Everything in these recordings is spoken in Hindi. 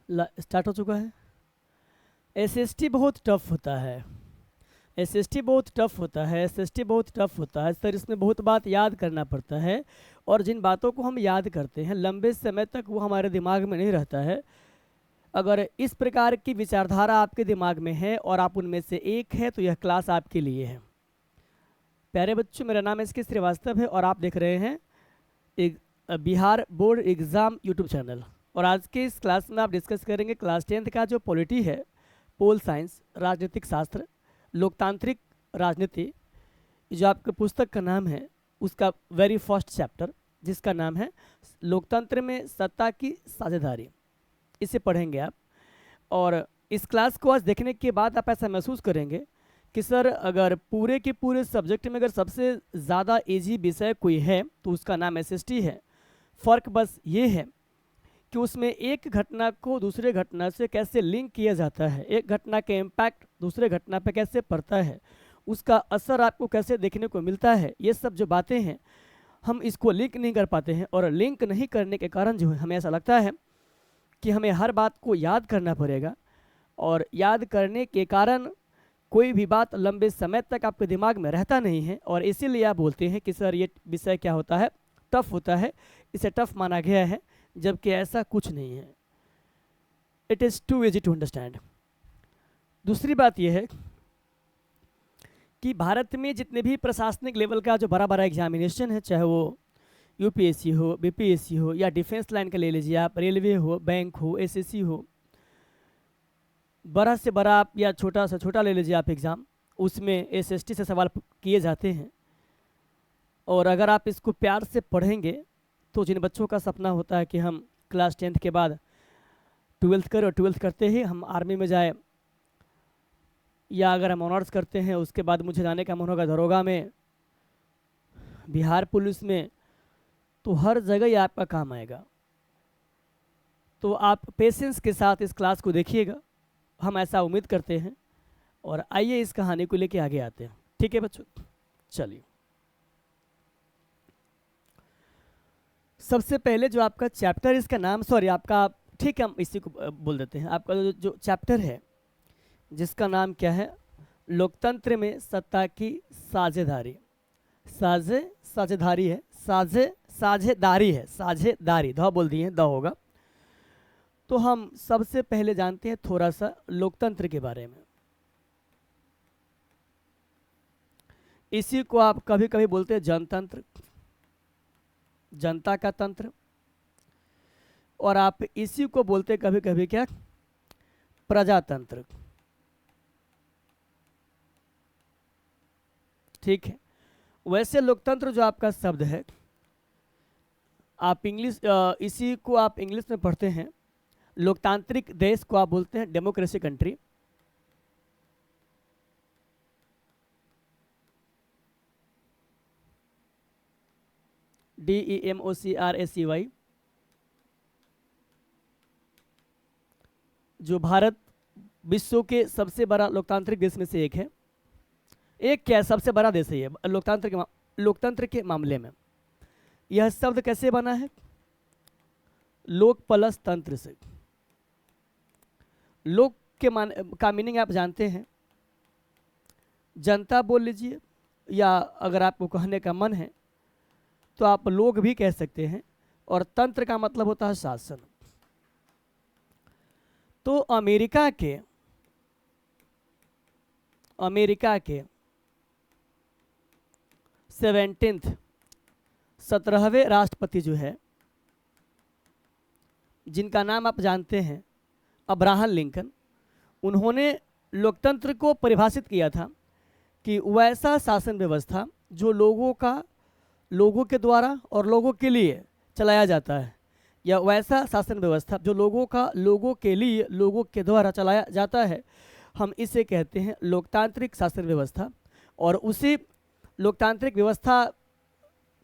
स्टार्ट हो चुका है। एसएसटी बहुत टफ होता है, एसएसटी बहुत टफ होता है, एसएसटी बहुत टफ होता है सर। इसमें बहुत बात याद करना पड़ता है, और जिन बातों को हम याद करते हैं लंबे समय तक वो हमारे दिमाग में नहीं रहता है। अगर इस प्रकार की विचारधारा आपके दिमाग में है और आप उनमें से एक है तो यह क्लास आपके लिए है। प्यारे बच्चों, मेरा नाम एस के श्रीवास्तव है और आप देख रहे हैं एक Bihar board exam YouTube channel. और आज के इस क्लास में आप डिस्कस करेंगे क्लास 10th का जो पॉलिटी है, पोल साइंस, राजनीतिक शास्त्र, लोकतांत्रिक राजनीति, जो आपके पुस्तक का नाम है उसका वेरी फर्स्ट चैप्टर, जिसका नाम है लोकतंत्र में सत्ता की साझेदारी, इसे पढ़ेंगे आप। और इस क्लास को आज देखने के बाद आप ऐसा महसूस करेंगे कि सर अगर पूरे के पूरे सब्जेक्ट में अगर सबसे ज़्यादा इजी विषय कोई है तो उसका नाम एसएसटी है। फ़र्क बस ये है कि उसमें एक घटना को दूसरे घटना से कैसे लिंक किया जाता है, एक घटना के इम्पैक्ट दूसरे घटना पर कैसे पड़ता है, उसका असर आपको कैसे देखने को मिलता है, ये सब जो बातें हैं हम इसको लिंक नहीं कर पाते हैं। और लिंक नहीं करने के कारण जो है हमें ऐसा लगता है कि हमें हर बात को याद करना पड़ेगा, और याद करने के कारण कोई भी बात लंबे समय तक आपके दिमाग में रहता नहीं है। और इसीलिए आप बोलते हैं कि सर ये विषय क्या होता है, टफ होता है, इसे टफ माना गया है, जबकि ऐसा कुछ नहीं है। It is too easy to understand. दूसरी बात यह है कि भारत में जितने भी प्रशासनिक लेवल का जो बड़ा बड़ा एग्जामिनेशन है, चाहे वो यूपीएससी हो, बीपीएससी हो, या डिफेंस लाइन का ले लीजिए आप, रेलवे हो, बैंक हो, एसएससी हो, बड़ा से बड़ा आप या छोटा से छोटा ले लीजिए आप एग्ज़ाम, उसमें एसएसटी से सवाल किए जाते हैं। और अगर आप इसको प्यार से पढ़ेंगे तो जिन बच्चों का सपना होता है कि हम क्लास 10th के बाद 12th करें और 12th करते ही हम आर्मी में जाए, या अगर हम ऑनर्स करते हैं उसके बाद मुझे जाने का मन होगा दरोगा में, बिहार पुलिस में, तो हर जगह ये आपका काम आएगा। तो आप पेशेंस के साथ इस क्लास को देखिएगा, हम ऐसा उम्मीद करते हैं। और आइए इस कहानी को लेके आगे आते हैं। ठीक है बच्चों, चलिए। सबसे पहले जो आपका चैप्टर, इसका नाम, सॉरी आपका, ठीक है हम इसी को बोल देते हैं, आपका जो चैप्टर है जिसका नाम क्या है, लोकतंत्र में सत्ता की साझेदारी। साझेदारी है, साझेदारी है, साझेदारी, ध बोल दिए, द होगा। तो हम सबसे पहले जानते हैं थोड़ा सा लोकतंत्र के बारे में। इसी को आप कभी कभी बोलते हैं जनतंत्र, जनता का तंत्र, और आप इसी को बोलते कभी कभी क्या, प्रजातंत्र। ठीक है। वैसे लोकतंत्र जो आपका शब्द है, आप इंग्लिश, इसी को आप इंग्लिश में पढ़ते हैं, लोकतांत्रिक देश को आप बोलते हैं डेमोक्रेसी कंट्री। DEMOCRACY, जो भारत विश्व के सबसे बड़ा लोकतांत्रिक देश में से एक है। एक क्या, सबसे बड़ा देश है ये लोकतंत्र के मामले में। यह शब्द कैसे बना है, लोक प्लस तंत्र से। लोक के का मीनिंग आप जानते हैं, जनता बोल लीजिए, या अगर आपको कहने का मन है तो आप लोग भी कह सकते हैं। और तंत्र का मतलब होता है शासन। तो अमेरिका के 17वें राष्ट्रपति जो है, जिनका नाम आप जानते हैं अब्राहम लिंकन, उन्होंने लोकतंत्र को परिभाषित किया था कि वैसा शासन व्यवस्था जो लोगों के द्वारा और लोगों के लिए चलाया जाता है, या वैसा शासन व्यवस्था जो लोगों के लिए लोगों के द्वारा चलाया जाता है, हम इसे कहते हैं लोकतांत्रिक शासन व्यवस्था। और उसी लोकतांत्रिक व्यवस्था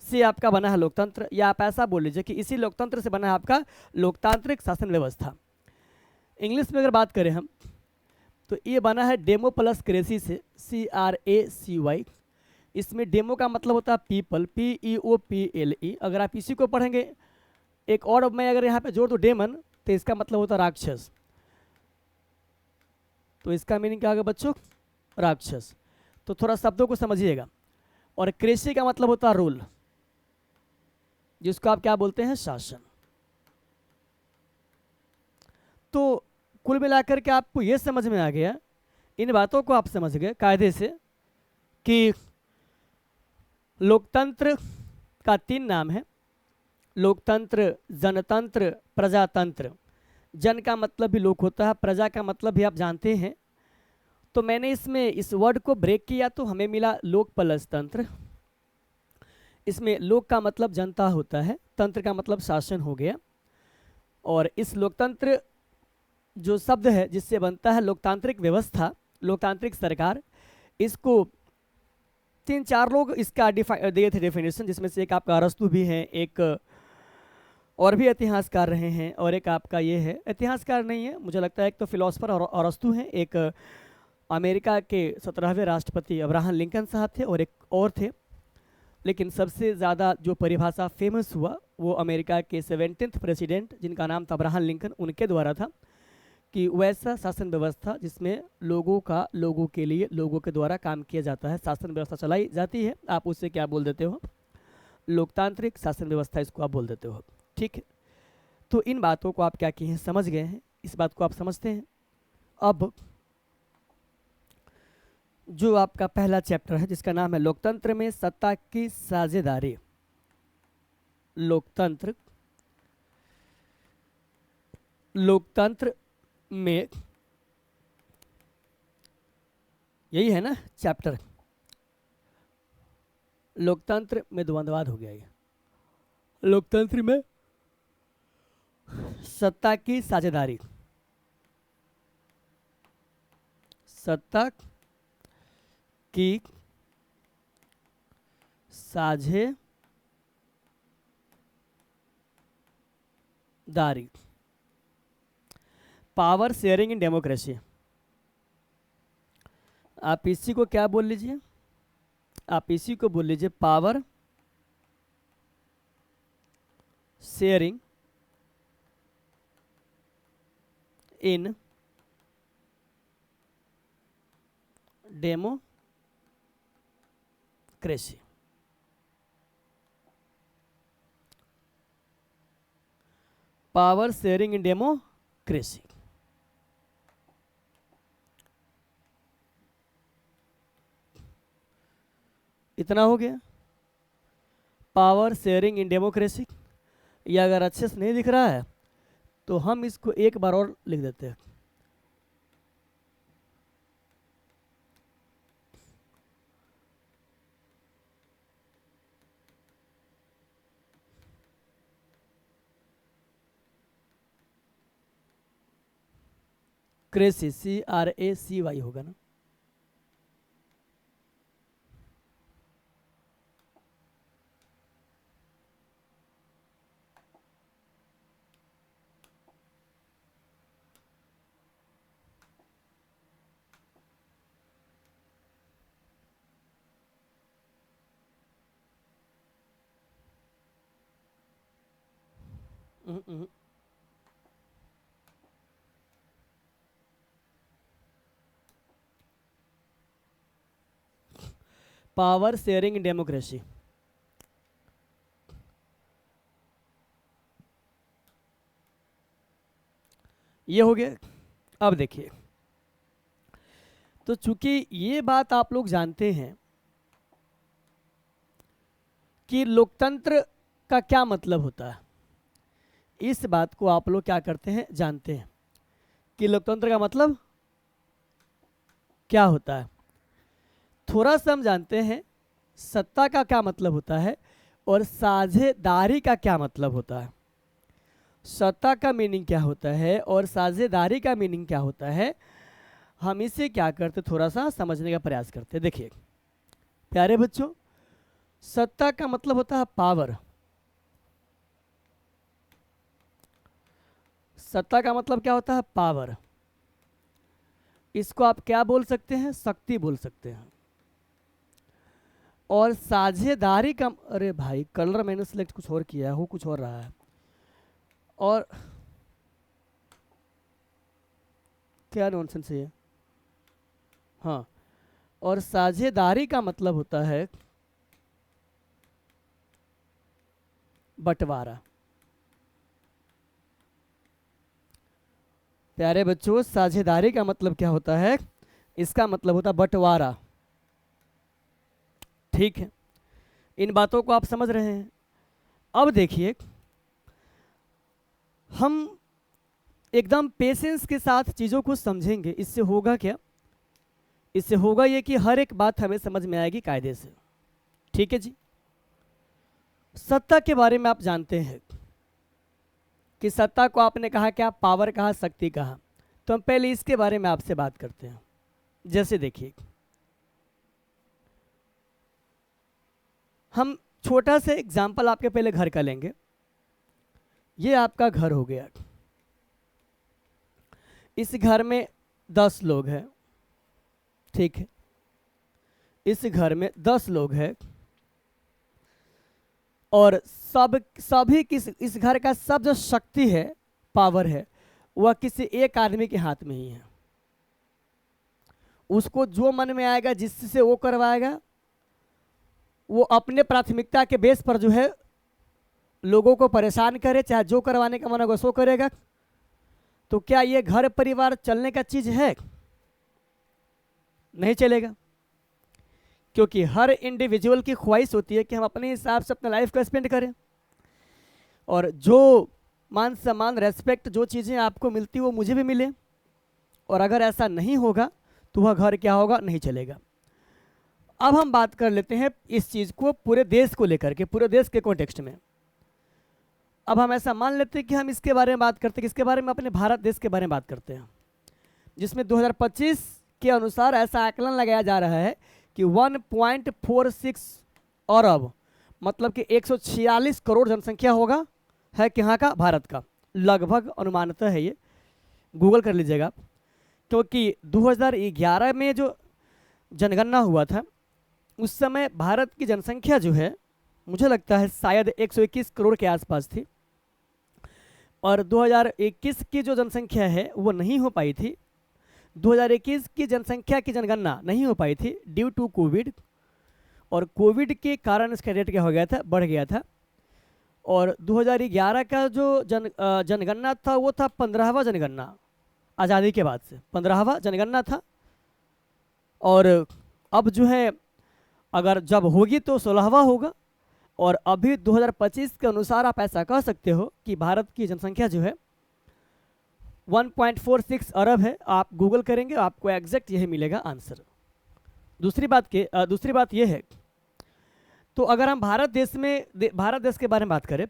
से आपका बना है लोकतंत्र, या आप ऐसा बोल लीजिए कि इसी लोकतंत्र से बना है आपका लोकतांत्रिक शासन व्यवस्था। इंग्लिश में अगर बात करें हम, तो ये बना है डेमो प्लस क्रेसी से, CRACY। इसमें डेमो का मतलब होता है पीपल, PEOPLE। अगर आप इसी को पढ़ेंगे, एक और मैं अगर यहाँ पे जोड़ दूँ डेमन, तो इसका मतलब होता राक्षस। तो इसका मीनिंग क्या होगा बच्चों? राक्षस। तो थोड़ा शब्दों को समझिएगा। और कृषि का मतलब होता रूल, जिसको आप क्या बोलते हैं? शासन। तो कुल मिलाकर के आपको ये समझ में आ गया, इन बातों को आप समझ गए कायदे से, कि लोकतंत्र का 3 नाम है। लोकतंत्र, जनतंत्र, प्रजातंत्र। जन का मतलब भी लोक होता है, प्रजा का मतलब भी आप जानते हैं। तो मैंने इसमें इस वर्ड को ब्रेक किया तो हमें मिला लोक प्लस तंत्र। इसमें लोक का मतलब जनता होता है, तंत्र का मतलब शासन हो गया। और इस लोकतंत्र जो शब्द है जिससे बनता है लोकतांत्रिक व्यवस्था, लोकतांत्रिक सरकार, इसको 3-4 लोग इसका दिए थे डेफिनेशन, जिसमें से एक आपका अरस्तु भी हैं, एक और भी इतिहासकार रहे हैं, और एक आपका ये है, इतिहासकार नहीं है मुझे लगता है, एक तो फिलोसफर और अरस्तु हैं, एक अमेरिका के 17वें राष्ट्रपति अब्राहम लिंकन साहब थे, और एक और थे। लेकिन सबसे ज़्यादा जो परिभाषा फेमस हुआ वो अमेरिका के 17th प्रेसिडेंट, जिनका नाम था अब्राहम लिंकन, उनके द्वारा था, कि वैसा शासन व्यवस्था जिसमें लोगों का लोगों के लिए लोगों के द्वारा काम किया जाता है, शासन व्यवस्था चलाई जाती है, आप उससे क्या बोल देते हो? लोकतांत्रिक शासन व्यवस्था, इसको आप बोल देते हो। ठीक है, तो इन बातों को आप क्या किए हैं? समझ गए हैं, इस बात को आप समझते हैं। अब जो आपका पहला चैप्टर है जिसका नाम है लोकतंत्र में सत्ता की साझेदारी। लोकतंत्र, लोकतंत्र में, यही है ना चैप्टर? लोकतंत्र में द्वंद्वाद हो गया ये। लोकतंत्र में सत्ता की साझेदारी, सत्ता की साझेदारी, पावर शेयरिंग इन डेमोक्रेसी। आप इसी को क्या बोल लीजिए? आप इसी को बोल लीजिए power sharing in democracy. Power sharing in democracy. इतना हो गया, पावर शेयरिंग इन डेमोक्रेसी। ये अगर अच्छे से नहीं दिख रहा है तो हम इसको एक बार और लिख देते हैं। क्रेसी, CRACY होगा ना? Power sharing in democracy. ये हो गया। अब देखिए, तो चूंकि ये बात आप लोग जानते हैं कि लोकतंत्र का क्या मतलब होता है, इस बात को आप लोग क्या करते हैं? जानते हैं कि लोकतंत्र का मतलब क्या होता है। थोड़ा सा हम जानते हैं सत्ता का क्या मतलब होता है और साझेदारी का क्या मतलब होता है। सत्ता का मीनिंग क्या होता है और साझेदारी का मीनिंग क्या होता है, हम इसे क्या करते, थोड़ा सा समझने का प्रयास करते। देखिए प्यारे बच्चों, सत्ता का मतलब होता है पावर। सत्ता का मतलब क्या होता है? पावर। इसको आप क्या बोल सकते हैं? शक्ति बोल सकते हैं। और साझेदारी का, अरे भाई कलर मैंने सिलेक्ट कुछ और किया है, हो कुछ और रहा है। और क्या नॉनसेंस है ये? हाँ, और साझेदारी का मतलब होता है बंटवारा। प्यारे बच्चों, साझेदारी का मतलब क्या होता है? इसका मतलब होता है बंटवारा। ठीक है, इन बातों को आप समझ रहे हैं। अब देखिए, हम एकदम पेशेंस के साथ चीज़ों को समझेंगे। इससे होगा क्या? इससे होगा ये कि हर एक बात हमें समझ में आएगी कायदे से। ठीक है जी। सत्ता के बारे में आप जानते हैं कि सत्ता को आपने कहा क्या? पावर कहा, शक्ति कहा। तो हम पहले इसके बारे में आपसे बात करते हैं। जैसे देखिए, हम छोटा सा एग्जाम्पल आपके पहले घर का लेंगे। ये आपका घर हो गया। इस घर में 10 लोग हैं। ठीक है, इस घर में 10 लोग हैं और सभी इस घर का सब जो शक्ति है, पावर है, वह किसी एक आदमी के हाथ में ही है। उसको जो मन में आएगा, जिससे वो करवाएगा, वो अपने प्राथमिकता के बेस पर जो है लोगों को परेशान करे, चाहे जो करवाने का मन होगा सो करेगा। तो क्या ये घर परिवार चलने का चीज है? नहीं चलेगा, क्योंकि हर इंडिविजुअल की ख्वाहिश होती है कि हम अपने हिसाब से अपना लाइफ को स्पेंड करें, और जो मान सम्मान, रेस्पेक्ट, जो चीज़ें आपको मिलती वो मुझे भी मिले। और अगर ऐसा नहीं होगा तो वह घर क्या होगा? नहीं चलेगा। अब हम बात कर लेते हैं इस चीज़ को पूरे देश को लेकर के, पूरे देश के कॉन्टेक्स्ट में। अब हम ऐसा मान लेते हैं कि हम इसके बारे में बात करते हैं, किसके बारे में? अपने भारत देश के बारे में बात करते हैं, जिसमें 2025 के अनुसार ऐसा आकलन लगाया जा रहा है कि 1.46 अरब, मतलब कि 146 करोड़ जनसंख्या होगा, है कहाँ का? भारत का। लगभग अनुमानतः है ये, गूगल कर लीजिएगा आप। क्योंकि 2011 में जो जनगणना हुआ था, उस समय भारत की जनसंख्या जो है, मुझे लगता है शायद 121 करोड़ के आसपास थी, और 2021 की जो जनसंख्या है वो नहीं हो पाई थी। 2021 की जनसंख्या की जनगणना नहीं हो पाई थी ड्यू टू कोविड, और कोविड के कारण इसका रेट क्या हो गया था? बढ़ गया था। और 2011 का जो जनगणना था वो था 15वां जनगणना, आज़ादी के बाद से 15वां जनगणना था। और अब जो है, अगर जब होगी तो 16वां होगा। और अभी 2025 के अनुसार आप ऐसा कह सकते हो कि भारत की जनसंख्या जो है 1.46 अरब है। आप गूगल करेंगे आपको एग्जैक्ट यही मिलेगा आंसर। दूसरी बात यह है, तो अगर हम भारत देश के बारे में बात करें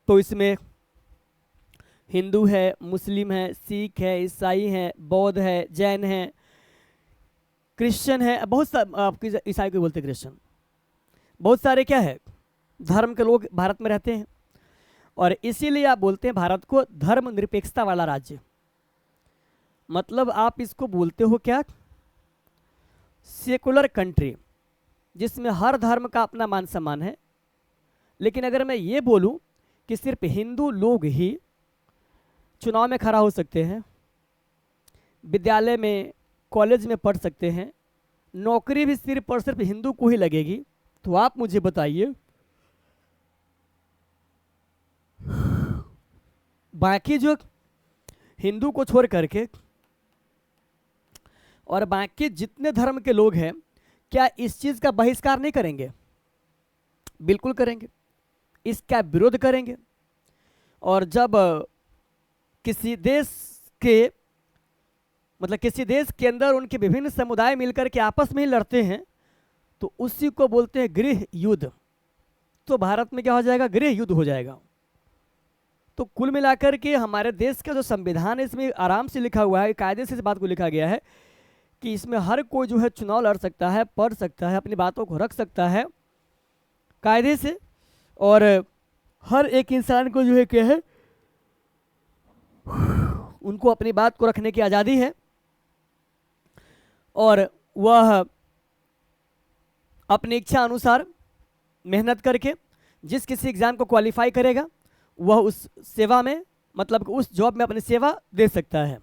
तो इसमें हिंदू है, मुस्लिम है, सिख है, ईसाई है, बौद्ध है, जैन है, क्रिश्चियन है, बहुत सारे, ईसाई को बोलते क्रिश्चियन, बहुत सारे क्या है धर्म के लोग भारत में रहते हैं। और इसीलिए आप बोलते हैं भारत को धर्मनिरपेक्षता वाला राज्य। मतलब आप इसको बोलते हो क्या? सेकुलर कंट्री, जिसमें हर धर्म का अपना मान सम्मान है। लेकिन अगर मैं ये बोलूं कि सिर्फ हिंदू लोग ही चुनाव में खड़ा हो सकते हैं, विद्यालय में, कॉलेज में पढ़ सकते हैं, नौकरी भी सिर्फ और सिर्फ हिंदू को ही लगेगी, तो आप मुझे बताइए बाकी जो हिंदू को छोड़ करके और बाकी जितने धर्म के लोग हैं, क्या इस चीज़ का बहिष्कार नहीं करेंगे? बिल्कुल करेंगे, इसका विरोध करेंगे। और जब किसी देश के अंदर उनके विभिन्न समुदाय मिलकर के आपस में ही लड़ते हैं, तो उसी को बोलते हैं गृह युद्ध। तो भारत में क्या हो जाएगा? गृह युद्ध हो जाएगा। तो कुल मिलाकर के हमारे देश का जो संविधान है, इसमें आराम से लिखा हुआ है, कायदे से इस बात को लिखा गया है कि इसमें हर कोई जो है चुनाव लड़ सकता है, पढ़ सकता है, अपनी बातों को रख सकता है कायदे से, और हर एक इंसान को जो है क्या है, उनको अपनी बात को रखने की आज़ादी है। और वह अपनी इच्छा अनुसार मेहनत करके जिस किसी एग्ज़ाम को क्वालिफाई करेगा, वह उस सेवा में, मतलब उस जॉब में अपनी सेवा दे सकता है।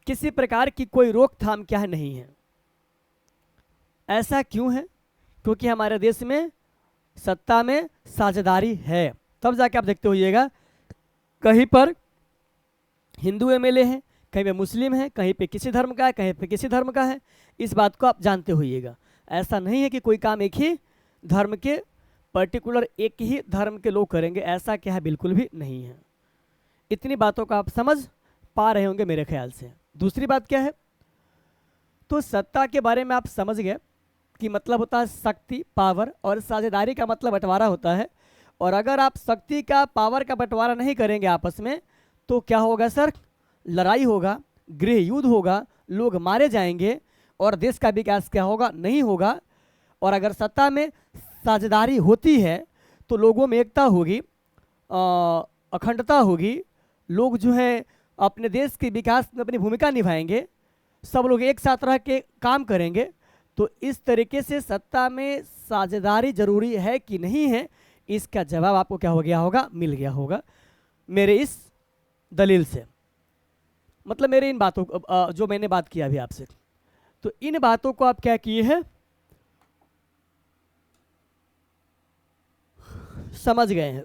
किसी प्रकार की कोई रोकथाम क्या है नहीं है। ऐसा क्यों है? क्योंकि हमारे देश में सत्ता में साझेदारी है। तब जाके आप देखते होइएगा कहीं पर हिंदू एमएलए हैं, कहीं पे मुस्लिम है, कहीं पे किसी धर्म का है, कहीं पे किसी धर्म का है। इस बात को आप जानते होइएगा। ऐसा नहीं है कि कोई काम एक ही धर्म के पर्टिकुलर एक ही धर्म के लोग करेंगे, ऐसा क्या है, बिल्कुल भी नहीं है। इतनी बातों को आप समझ पा रहे होंगे मेरे ख्याल से। दूसरी बात क्या है, तो सत्ता के बारे में आप समझ गए कि मतलब होता है शक्ति, पावर, और साझेदारी का मतलब बंटवारा होता है। और अगर आप शक्ति का, पावर का बंटवारा नहीं करेंगे आपस में, तो क्या होगा सर? लड़ाई होगा, गृह युद्ध होगा, लोग मारे जाएंगे और देश का विकास क्या होगा? नहीं होगा। और अगर सत्ता में साझेदारी होती है तो लोगों में एकता होगी, अखंडता होगी, लोग जो है अपने देश के विकास में अपनी भूमिका निभाएंगे, सब लोग एक साथ रह के काम करेंगे। तो इस तरीके से सत्ता में साझेदारी जरूरी है कि नहीं है, इसका जवाब आपको क्या हो गया होगा? मिल गया होगा मेरे इस दलील से। मतलब मेरे इन बातों को जो मैंने बात किया अभी आपसे, तो इन बातों को आप क्या किए हैं? समझ गए हैं।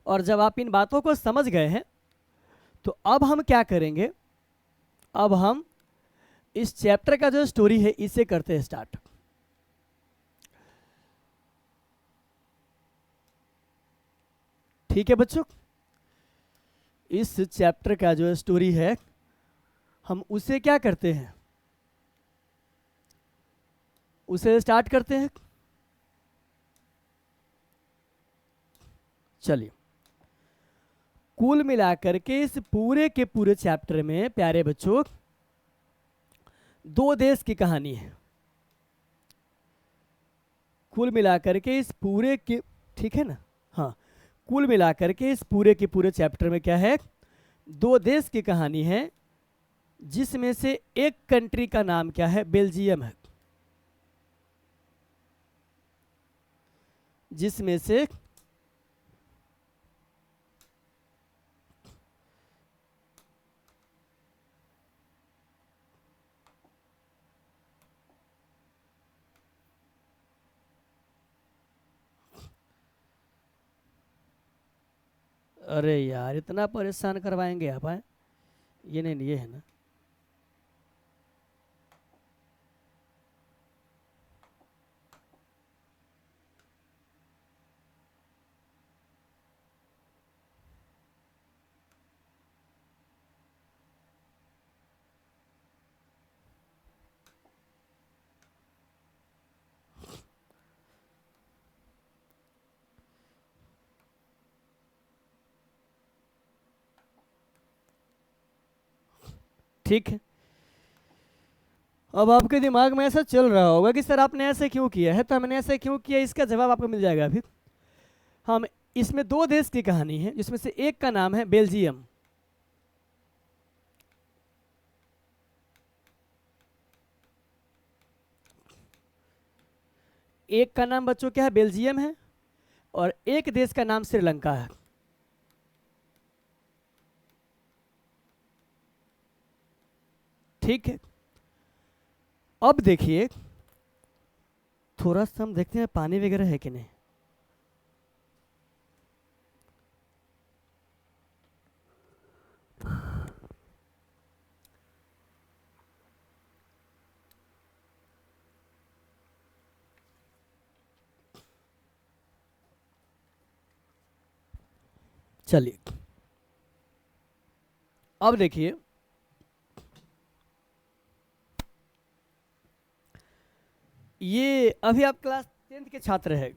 और जब आप इन बातों को समझ गए हैं तो अब हम क्या करेंगे? अब हम इस चैप्टर का जो स्टोरी है इसे करते हैं स्टार्ट। ठीक है बच्चों, इस चैप्टर का जो स्टोरी है हम उसे क्या करते हैं? उसे स्टार्ट करते हैं। चलिए, कुल मिलाकर के इस पूरे के पूरे चैप्टर में प्यारे बच्चों दो देश की कहानी है। कुल मिलाकर के इस पूरे के, ठीक है ना? हाँ, कुल मिलाकर के इस पूरे के पूरे चैप्टर में क्या है? दो देश की कहानी है, जिसमें से एक कंट्री का नाम क्या है? बेल्जियम है। जिसमें से अरे यार इतना परेशान करवाएंगे आप हैं? ये नहीं, ये है ना। ठीक है, अब आपके दिमाग में ऐसा चल रहा होगा कि सर आपने ऐसे क्यों किया है, तो हमने ऐसे क्यों किया, इसका जवाब आपको मिल जाएगा अभी। हम इसमें दो देश की कहानी है, जिसमें से एक का नाम है बेल्जियम। एक का नाम बच्चों क्या है? बेल्जियम है। और एक देश का नाम श्रीलंका है। ठीक है, अब देखिए थोड़ा सा हम देखते हैं पानी वगैरह है कि नहीं। चलिए, अब देखिए ये अभी आप क्लास 10th के छात्र हैं,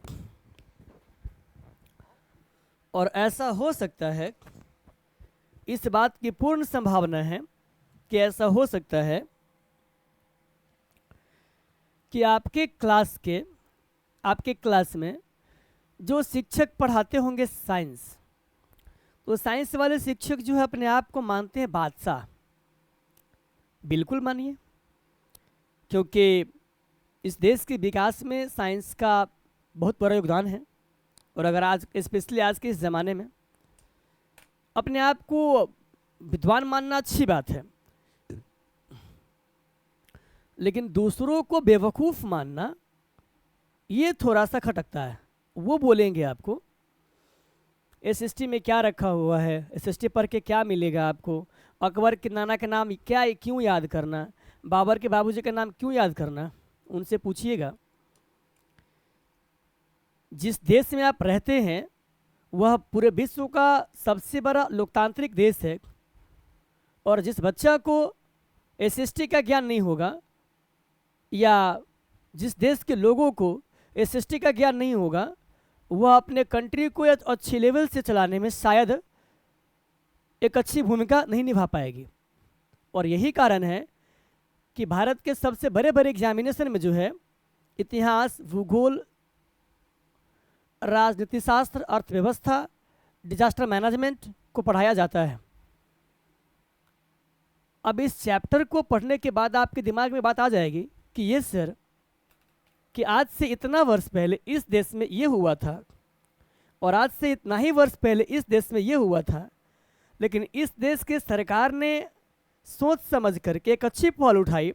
और ऐसा हो सकता है, इस बात की पूर्ण संभावना है कि ऐसा हो सकता है कि आपके क्लास में जो शिक्षक पढ़ाते होंगे साइंस, तो साइंस वाले शिक्षक जो है अपने आप को मानते हैं बादशाह। बिल्कुल मानिए, क्योंकि इस देश के विकास में साइंस का बहुत बड़ा योगदान है। और अगर आज स्पेशली आज के इस ज़माने में अपने आप को विद्वान मानना अच्छी बात है, लेकिन दूसरों को बेवकूफ़ मानना ये थोड़ा सा खटकता है। वो बोलेंगे आपको एसएसटी में क्या रखा हुआ है, एसएसटी पढ़ के क्या मिलेगा आपको, अकबर के नाना के नाम क्या क्यों याद करना, बाबर के बाबूजी का नाम क्यों याद करना। उनसे पूछिएगा जिस देश में आप रहते हैं वह पूरे विश्व का सबसे बड़ा लोकतांत्रिक देश है, और जिस बच्चा को एसएसटी का ज्ञान नहीं होगा या जिस देश के लोगों को एसएसटी का ज्ञान नहीं होगा, वह अपने कंट्री को अच्छी लेवल से चलाने में शायद एक अच्छी भूमिका नहीं निभा पाएगी। और यही कारण है कि भारत के सबसे बड़े बड़े एग्जामिनेशन में जो है इतिहास, भूगोल, राजनीति शास्त्र, अर्थव्यवस्था, डिजास्टर मैनेजमेंट को पढ़ाया जाता है। अब इस चैप्टर को पढ़ने के बाद आपके दिमाग में बात आ जाएगी कि ये सर कि आज से इतना वर्ष पहले इस देश में ये हुआ था और आज से इतना ही वर्ष पहले इस देश में ये हुआ था, लेकिन इस देश के सरकार ने सोच समझ करके एक अच्छी पहल उठाई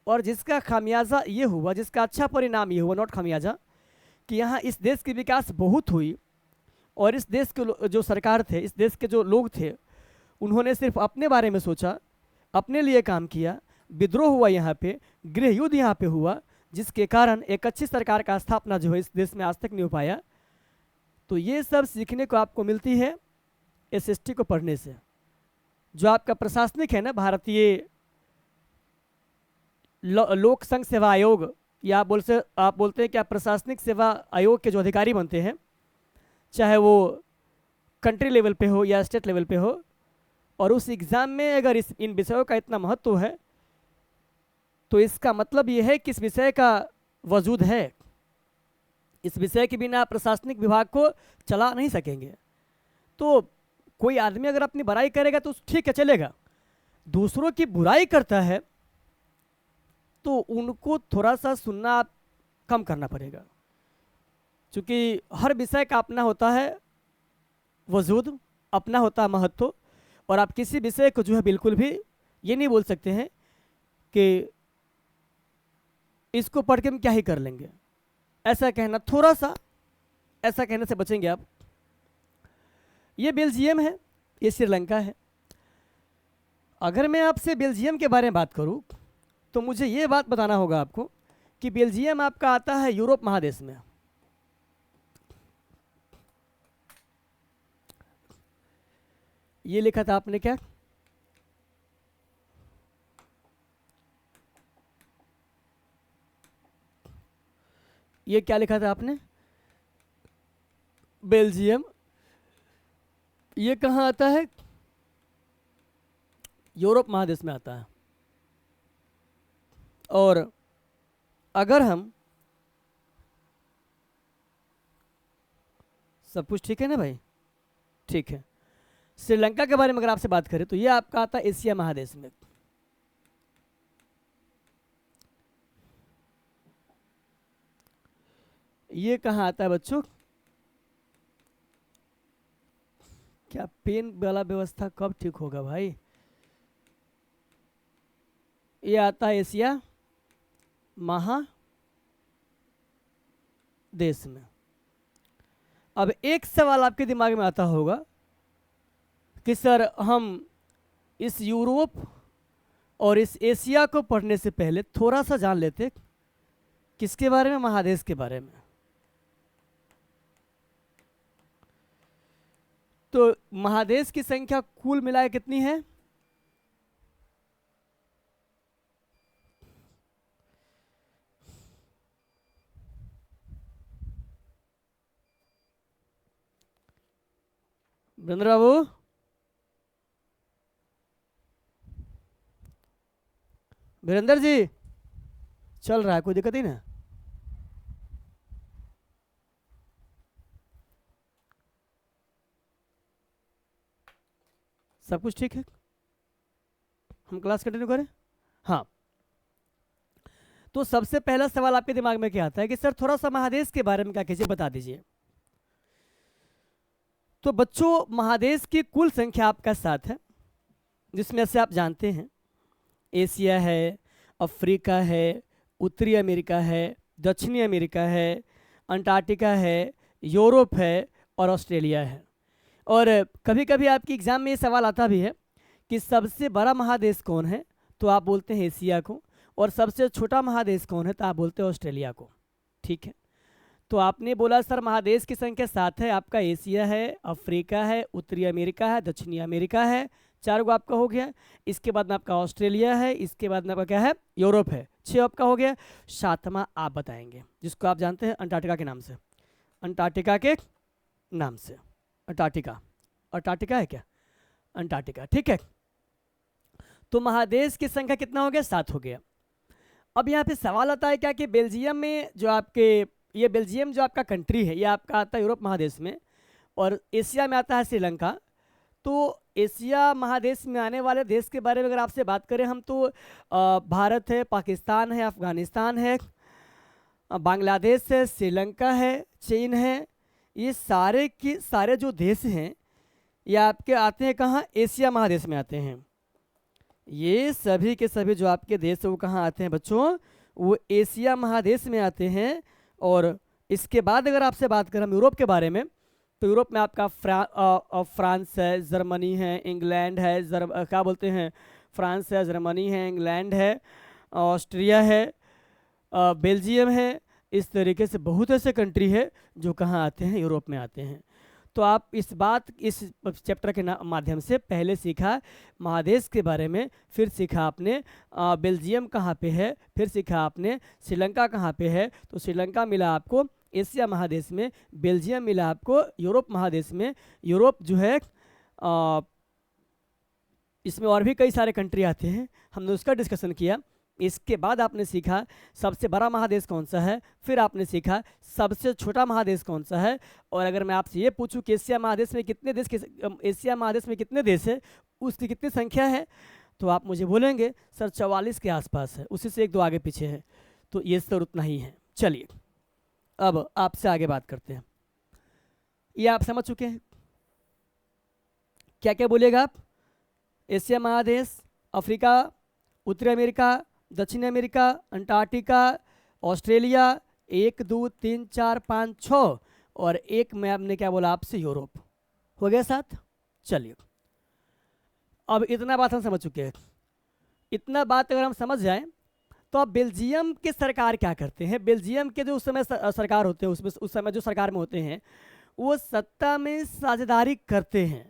और जिसका खामियाजा ये हुआ, जिसका अच्छा परिणाम ये हुआ, नॉट खामियाजा, कि यहाँ इस देश की विकास बहुत हुई। और इस देश के जो सरकार थे, इस देश के जो लोग थे, उन्होंने सिर्फ अपने बारे में सोचा, अपने लिए काम किया। विद्रोह हुआ यहाँ पे, गृह युद्ध यहाँ पे हुआ, जिसके कारण एक अच्छी सरकार का स्थापना जो है इस देश में आज तक नहीं हो पाया। तो ये सब सीखने को आपको मिलती है एसएसटी को पढ़ने से। जो आपका प्रशासनिक है ना, भारतीय लोक संघ सेवा आयोग, या आप बोलते हैं कि आप प्रशासनिक सेवा आयोग के जो अधिकारी बनते हैं, चाहे वो कंट्री लेवल पे हो या स्टेट लेवल पे हो, और उस एग्ज़ाम में अगर इन विषयों का इतना महत्व है तो इसका मतलब ये है कि इस विषय का वजूद है। इस विषय के बिना आप प्रशासनिक विभाग को चला नहीं सकेंगे। तो कोई आदमी अगर अपनी बुराई करेगा तो ठीक है, चलेगा। दूसरों की बुराई करता है तो उनको थोड़ा सा सुनना कम करना पड़ेगा, क्योंकि हर विषय का अपना होता है वजूद, अपना होता है महत्व। और आप किसी विषय को जो है बिल्कुल भी ये नहीं बोल सकते हैं कि इसको पढ़ के हम क्या ही कर लेंगे। ऐसा कहना, थोड़ा सा ऐसा कहने से बचेंगे आप। ये बेल्जियम है, ये श्रीलंका है। अगर मैं आपसे बेल्जियम के बारे में बात करूं तो मुझे ये बात बताना होगा आपको कि बेल्जियम आपका आता है यूरोप महादेश में। ये लिखा था आपने क्या? ये क्या लिखा था आपने? बेल्जियम। ये कहाँ आता है? यूरोप महादेश में आता है। और अगर हम, सब कुछ ठीक है ना भाई? ठीक है। श्रीलंका के बारे में अगर आपसे बात करें तो ये आपका आता है एशिया महादेश में। ये कहाँ आता है बच्चों? क्या पेन वाला व्यवस्था कब ठीक होगा भाई? ये आता है एशिया महादेश में। अब एक सवाल आपके दिमाग में आता होगा कि सर हम इस यूरोप और इस एशिया को पढ़ने से पहले थोड़ा सा जान लेते। किसके बारे में? महादेश के बारे में। तो महादेश की संख्या कुल मिलाए कितनी है? वीरेंद्र बाबू, वीरेंद्र जी, चल रहा है, कोई दिक्कत ही ना? सब कुछ ठीक है? हम क्लास कंटिन्यू करें? हाँ। तो सबसे पहला सवाल आपके दिमाग में क्या आता है कि सर थोड़ा सा महादेश के बारे में क्या कीजिए, बता दीजिए। तो बच्चों महादेश की कुल संख्या आपका 7 है, जिसमें से आप जानते हैं एशिया है, अफ्रीका है, उत्तरी अमेरिका है, दक्षिणी अमेरिका है, अंटार्कटिका है, यूरोप है और ऑस्ट्रेलिया है। और कभी कभी आपके एग्ज़ाम में ये सवाल आता भी है कि सबसे बड़ा महादेश कौन है, तो आप बोलते हैं एशिया को, और सबसे छोटा महादेश कौन है, तो आप बोलते हैं ऑस्ट्रेलिया को। ठीक है, तो आपने बोला सर महादेश की संख्या 7 है, आपका एशिया है, अफ्रीका है, उत्तरी अमेरिका है, दक्षिणी अमेरिका है, 4 गो आपका हो गया। इसके बाद में आपका ऑस्ट्रेलिया है, इसके बाद में आपका क्या है, यूरोप है, 6 आपका हो गया। 7वां आप बताएंगे, जिसको आप जानते हैं अंटार्कटिका के नाम से, अंटार्कटिका के नाम से, अंटार्कटिका, अंटार्कटिका है क्या, अंटार्कटिका। ठीक है, तो महादेश की संख्या कितना हो गया, 7 हो गया। अब यहाँ पे सवाल आता है क्या कि बेल्जियम में जो आपके, ये बेल्जियम जो आपका कंट्री है, ये आपका आता है यूरोप महादेश में, और एशिया में आता है श्रीलंका। तो एशिया महादेश में आने वाले देश के बारे में अगर आपसे बात करें हम, तो भारत है, पाकिस्तान है, अफ़गानिस्तान है, बांग्लादेश है, श्रीलंका है, चीन है। ये सारे के सारे जो देश हैं ये आपके आते हैं कहाँ, एशिया महादेश में आते हैं। ये सभी के सभी जो आपके देश है वो कहाँ आते हैं बच्चों, वो एशिया महादेश में आते हैं। और इसके बाद अगर आपसे बात करें हम यूरोप के बारे में, तो यूरोप में आपका फ्रांस है, जर्मनी है, इंग्लैंड है, क्या बोलते हैं, फ्रांस है, जर्मनी है, इंग्लैंड है, ऑस्ट्रिया है, बेल्जियम है। इस तरीके से बहुत ऐसे कंट्री है जो कहाँ आते हैं, यूरोप में आते हैं। तो आप इस चैप्टर के माध्यम से पहले सीखा महादेश के बारे में, फिर सीखा आपने बेल्जियम कहाँ पे है, फिर सीखा आपने श्रीलंका कहाँ पे है। तो श्रीलंका मिला आपको एशिया महादेश में, बेल्जियम मिला आपको यूरोप महादेश में। यूरोप जो है इसमें और भी कई सारे कंट्री आते हैं, हमने उसका डिस्कशन किया। इसके बाद आपने सीखा सबसे बड़ा महादेश कौन सा है, फिर आपने सीखा सबसे छोटा महादेश कौन सा है। और अगर मैं आपसे ये पूछूं कि एशिया महादेश में कितने देश, एशिया महादेश में कितने देश है, उसकी कितनी संख्या है, तो आप मुझे बोलेंगे सर 44 के आसपास है, उसी से 1-2 आगे पीछे है। तो ये सर उतना ही है। चलिए अब आपसे आगे बात करते हैं। ये आप समझ चुके हैं, क्या क्या बोलिएगा आप, एशिया महादेश, अफ्रीका, उत्तरी अमेरिका, दक्षिण अमेरिका, अंटार्कटिका, ऑस्ट्रेलिया, 1 2 3 4 5 6, और एक में आपने क्या बोला आपसे, यूरोप। हो गया 7। चलिए अब इतना बात हम समझ चुके हैं। इतना बात अगर हम समझ जाएं तो अब बेल्जियम के सरकार क्या करते हैं। बेल्जियम के जो उस समय सरकार होते हैं, उसमें उस समय जो सरकार में होते हैं वो सत्ता में साझेदारी करते हैं,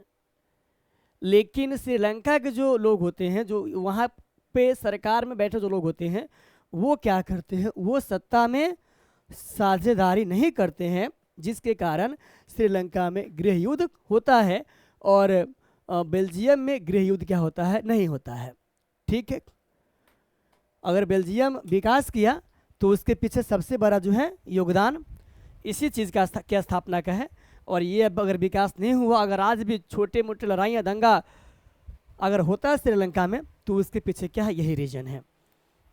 लेकिन श्रीलंका के जो लोग होते हैं, जो वहाँ पे सरकार में बैठे जो लोग होते हैं, वो क्या करते हैं, वो सत्ता में साझेदारी नहीं करते हैं, जिसके कारण श्रीलंका में गृह युद्ध होता है और बेल्जियम में गृह युद्ध क्या होता है, नहीं होता है। ठीक है, अगर बेल्जियम विकास किया तो उसके पीछे सबसे बड़ा जो है योगदान इसी चीज़ का क्या स्थापना का है। और ये अब अगर विकास नहीं हुआ, अगर आज भी छोटे मोटे लड़ाइयाँ दंगा अगर होता है श्रीलंका में, तो उसके पीछे क्या है, यही रीजन है।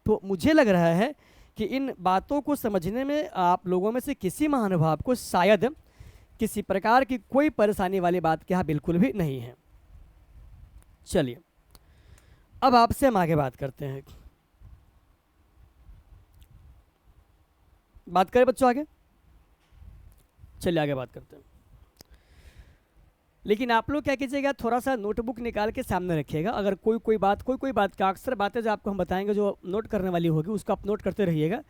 तो मुझे लग रहा है कि इन बातों को समझने में आप लोगों में से किसी महानुभाव को शायद किसी प्रकार की कोई परेशानी वाली बात क्या बिल्कुल भी नहीं है। चलिए अब आपसे हम आगे बात करते हैं। बात करें बच्चों आगे, चलिए आगे बात करते हैं। लेकिन आप लोग क्या कीजिएगा, थोड़ा सा नोटबुक निकाल के सामने रखिएगा। अगर कोई बात का अक्सर बातें जो आपको हम बताएंगे जो नोट करने वाली होगी, उसको आप नोट करते रहिएगा।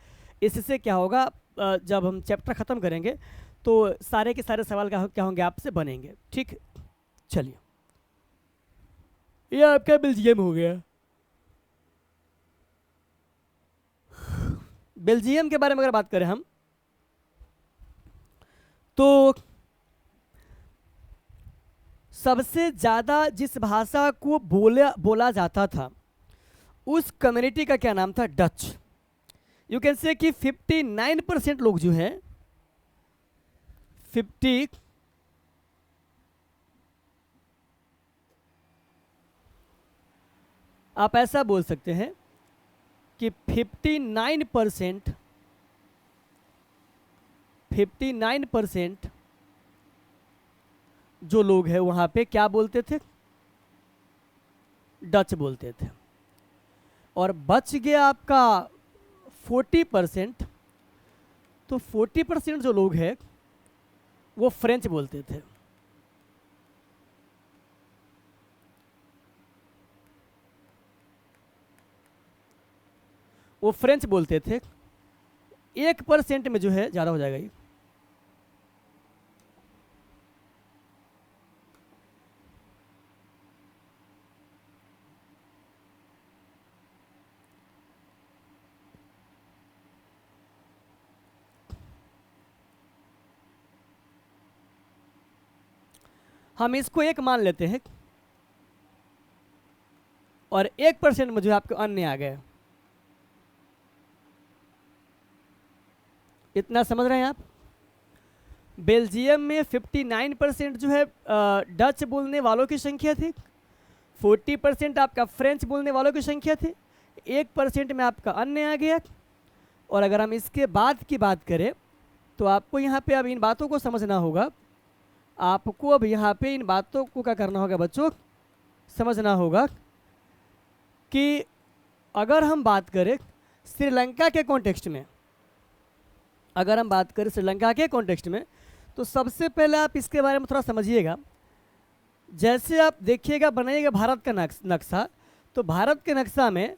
इससे क्या होगा, जब हम चैप्टर ख़त्म करेंगे तो सारे के सारे सवाल क्या होंगे, आपसे बनेंगे। ठीक, चलिए ये आपका बेल्जियम हो गया। बेल्जियम के बारे में अगर बात करें हम, तो सबसे ज़्यादा जिस भाषा को बोला जाता था उस कम्युनिटी का क्या नाम था, डच। यू कैन से कि 59% लोग जो हैं, 50 आप ऐसा बोल सकते हैं कि 59% जो लोग हैं वहाँ पे क्या बोलते थे? डच बोलते थे। और बच गया आपका 40%, तो 40% जो लोग हैं वो फ्रेंच बोलते थे। वो फ्रेंच बोलते थे। 1% में जो है ज़्यादा हो जाएगा ये। हम इसको एक मान लेते हैं और 1% में जो है आपके अन्य आ गए। इतना समझ रहे हैं आप? बेल्जियम में 59% जो है डच बोलने वालों की संख्या थी, 40% आपका फ्रेंच बोलने वालों की संख्या थी, 1% में आपका अन्य आ गया। और अगर हम इसके बाद की बात करें तो आपको यहाँ पे अब इन बातों को समझना होगा। आपको अब यहाँ पे इन बातों को क्या करना होगा बच्चों? समझना होगा कि अगर हम बात करें श्रीलंका के कॉन्टेक्स्ट में, अगर हम बात करें श्रीलंका के कॉन्टेक्स्ट में, तो सबसे पहले आप इसके बारे में थोड़ा समझिएगा। जैसे आप देखिएगा, बनाइएगा भारत का नक्शा, तो भारत के नक्शा में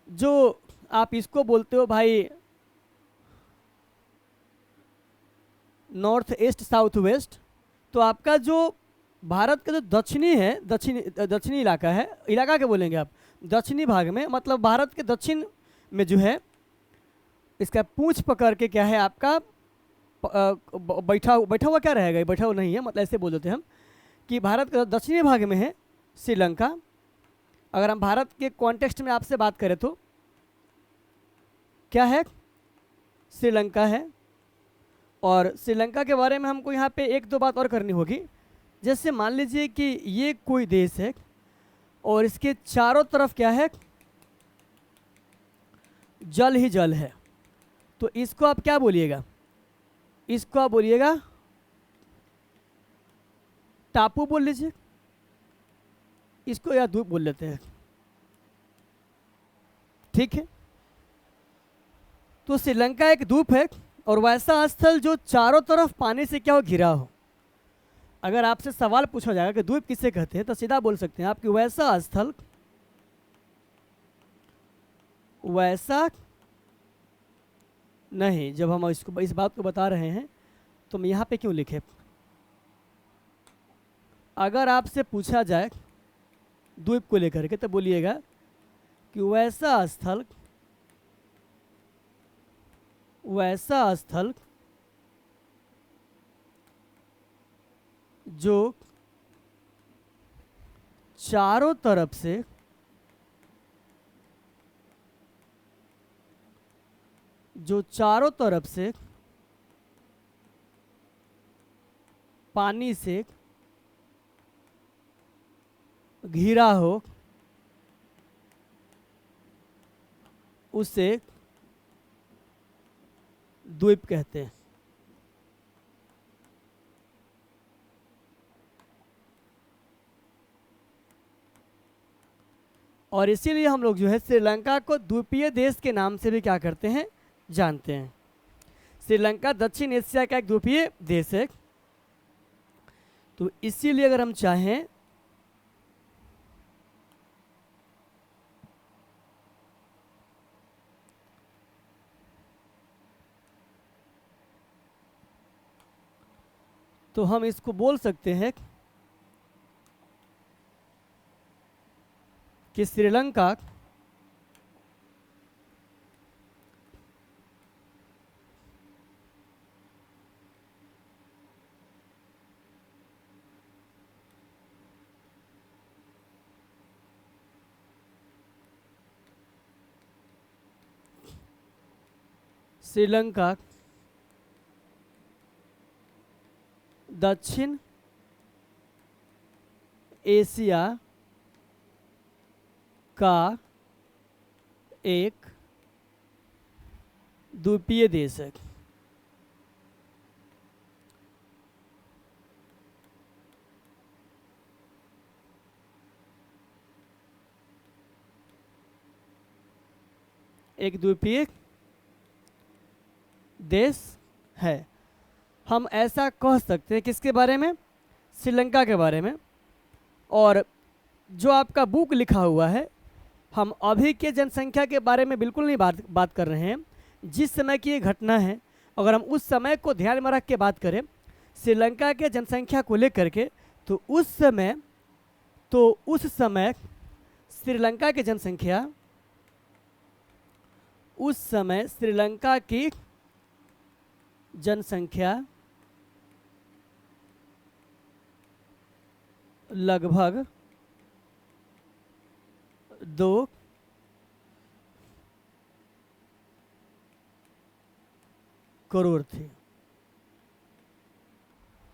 जो आप इसको बोलते हो भाई नॉर्थ ईस्ट साउथ वेस्ट, तो आपका जो भारत का जो दक्षिणी है, दक्षिणी इलाका है, इलाका क्या बोलेंगे आप? दक्षिणी भाग में, मतलब भारत के दक्षिण में जो है इसका पूंछ पकड़ के क्या है आपका बैठा हुआ क्या रहेगा? ये बैठा हुआ नहीं है, मतलब ऐसे बोल देते हैं हम कि भारत का दक्षिणी भाग में है श्रीलंका। अगर हम भारत के कॉन्टेक्स्ट में आपसे बात करें तो क्या है? श्रीलंका है। और श्रीलंका के बारे में हमको यहाँ पे एक दो बात और करनी होगी। जैसे मान लीजिए कि ये कोई देश है और इसके चारों तरफ क्या है? जल ही जल है, तो इसको आप क्या बोलिएगा? इसको आप बोलिएगा टापू बोल लीजिए, इसको या द्वीप बोल लेते हैं, ठीक है? तो श्रीलंका एक द्वीप है और वैसा स्थल जो चारों तरफ पानी से क्या हो? घिरा हो। अगर आपसे सवाल पूछा जाएगा कि द्वीप किसे कहते हैं, तो सीधा बोल सकते हैं आप कि वैसा स्थल, वैसा नहीं। जब हम इसको इस बात को बता रहे हैं तो हम यहाँ पे क्यों लिखे? अगर आपसे पूछा जाए द्वीप को लेकर के, तो बोलिएगा कि वैसा स्थल, वैसा स्थल जो चारों तरफ से पानी से घिरा हो, उसे द्वीप कहते हैं। और इसीलिए हम लोग जो है श्रीलंका को द्वीपीय देश के नाम से भी क्या करते हैं? जानते हैं। श्रीलंका दक्षिण एशिया का एक द्वीपीय देश है। तो इसीलिए अगर हम चाहें तो हम इसको बोल सकते हैं कि श्रीलंका दक्षिण एशिया का एक द्वीपीय देश है। एक द्वीपीय देश है। हम ऐसा कह सकते हैं किसके बारे में? श्रीलंका के बारे में। और जो आपका बुक लिखा हुआ है, हम अभी के जनसंख्या के बारे में बिल्कुल नहीं बात कर रहे हैं। जिस समय की ये घटना है, अगर हम उस समय को ध्यान में रख के बात करें श्रीलंका के जनसंख्या को लेकर के, तो उस समय श्रीलंका की जनसंख्या, उस समय श्रीलंका की जनसंख्या लगभग 2 करोड़ थी।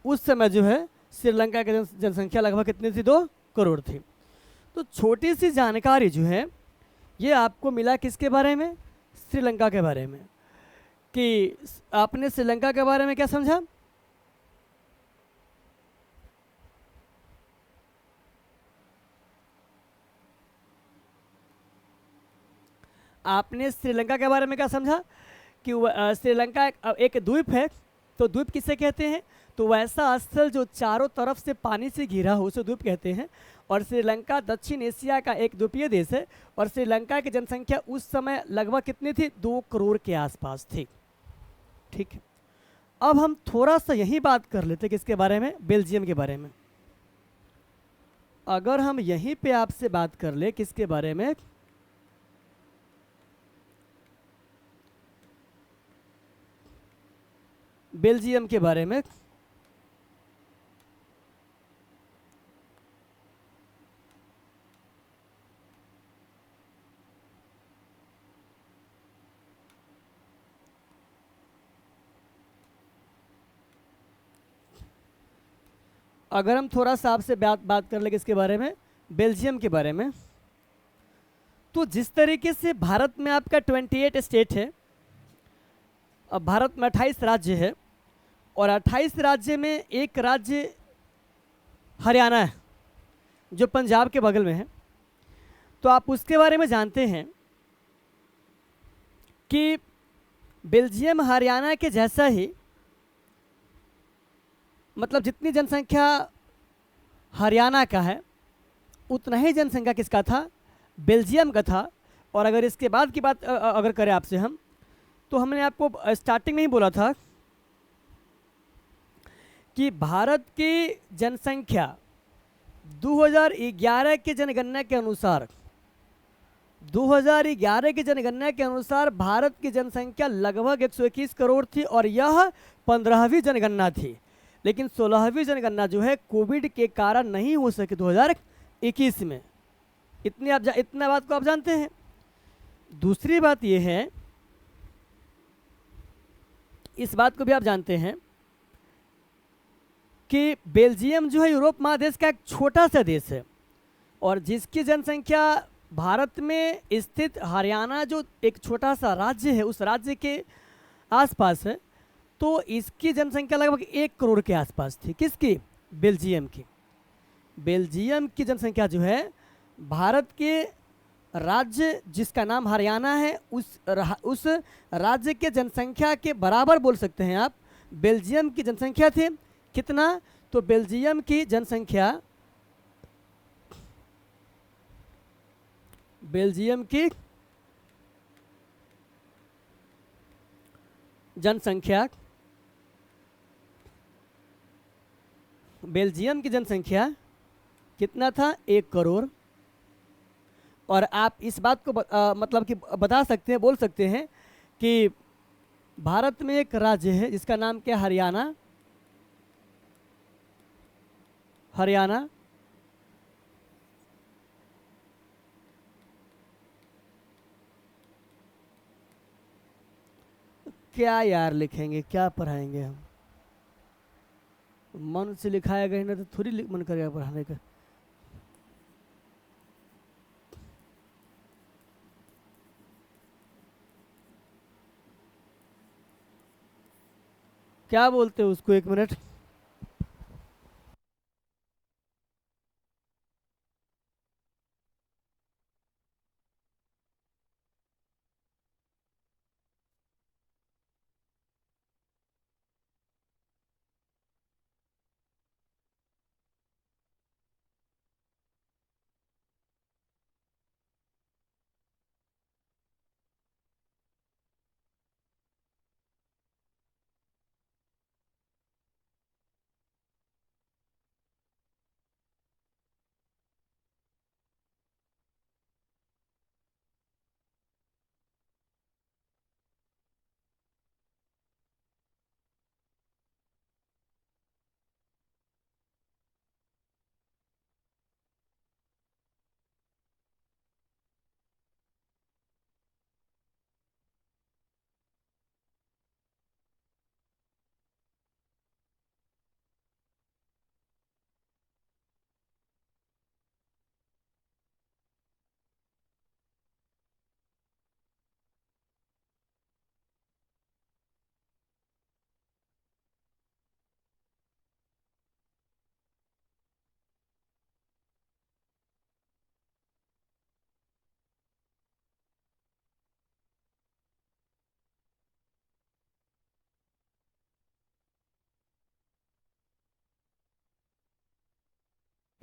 उस समय जो है श्रीलंका की जनसंख्या लगभग कितनी थी? 2 करोड़ थी। तो छोटी सी जानकारी जो है ये आपको मिला किसके बारे में? श्रीलंका के बारे में। कि आपने श्रीलंका के बारे में क्या समझा? आपने श्रीलंका के बारे में क्या समझा? कि श्रीलंका एक द्वीप है। तो द्वीप किसे कहते हैं? तो वैसा स्थल जो चारों तरफ से पानी से घिरा हो उसे द्वीप कहते हैं। और श्रीलंका दक्षिण एशिया का एक द्वीपीय देश है। और श्रीलंका की जनसंख्या उस समय लगभग कितनी थी? 2 करोड़ के आसपास थी। ठीक है, अब हम थोड़ा सा यही बात कर लेते किसके बारे में? बेल्जियम के बारे में। अगर हम यहीं पे आपसे बात कर ले किसके बारे में? बेल्जियम के बारे में। अगर हम थोड़ा सा आपसे बात कर ले किसके बारे में? बेल्जियम के बारे में। तो जिस तरीके से भारत में आपका 28 स्टेट है, अब भारत में 28 राज्य है, और 28 राज्य में एक राज्य हरियाणा है जो पंजाब के बगल में है। तो आप उसके बारे में जानते हैं कि बेल्जियम हरियाणा के जैसा ही, मतलब जितनी जनसंख्या हरियाणा का है उतना ही जनसंख्या किसका था? बेल्जियम का था। और अगर इसके बाद की बात अगर करें आपसे हम, तो हमने आपको स्टार्टिंग में ही बोला था कि भारत की जनसंख्या 2011 की जनगणना के अनुसार, 2011 की जनगणना के अनुसार भारत की जनसंख्या लगभग 121 करोड़ थी। और यह 15वीं जनगणना थी। लेकिन 16वीं जनगणना जो है कोविड के कारण नहीं हो सकी 2021 में। इतना बात को आप जानते हैं। दूसरी बात यह है, इस बात को भी आप जानते हैं कि बेल्जियम जो है यूरोप महादेश का एक छोटा सा देश है। और जिसकी जनसंख्या भारत में स्थित हरियाणा जो एक छोटा सा राज्य है उस राज्य के आसपास है। तो इसकी जनसंख्या लगभग 1 करोड़ के आसपास थी। किसकी? बेल्जियम की। बेल्जियम की जनसंख्या जो है भारत के राज्य जिसका नाम हरियाणा है उस राज्य के जनसंख्या के बराबर बोल सकते हैं आप। बेल्जियम की जनसंख्या थी कितना? तो बेल्जियम की जनसंख्या, बेल्जियम की जनसंख्या, बेल्जियम की जनसंख्या कितना था? 1 करोड़। और आप इस बात को मतलब कि बता सकते हैं, बोल सकते हैं कि भारत में एक राज्य है जिसका नाम क्या? हरियाणा। हरियाणा क्या यार लिखेंगे, क्या पढ़ाएंगे हम? मन से लिखाया गया ना तो थोड़ी मन करेगा पढ़ाने का। क्या बोलते हो उसको? 1 मिनट।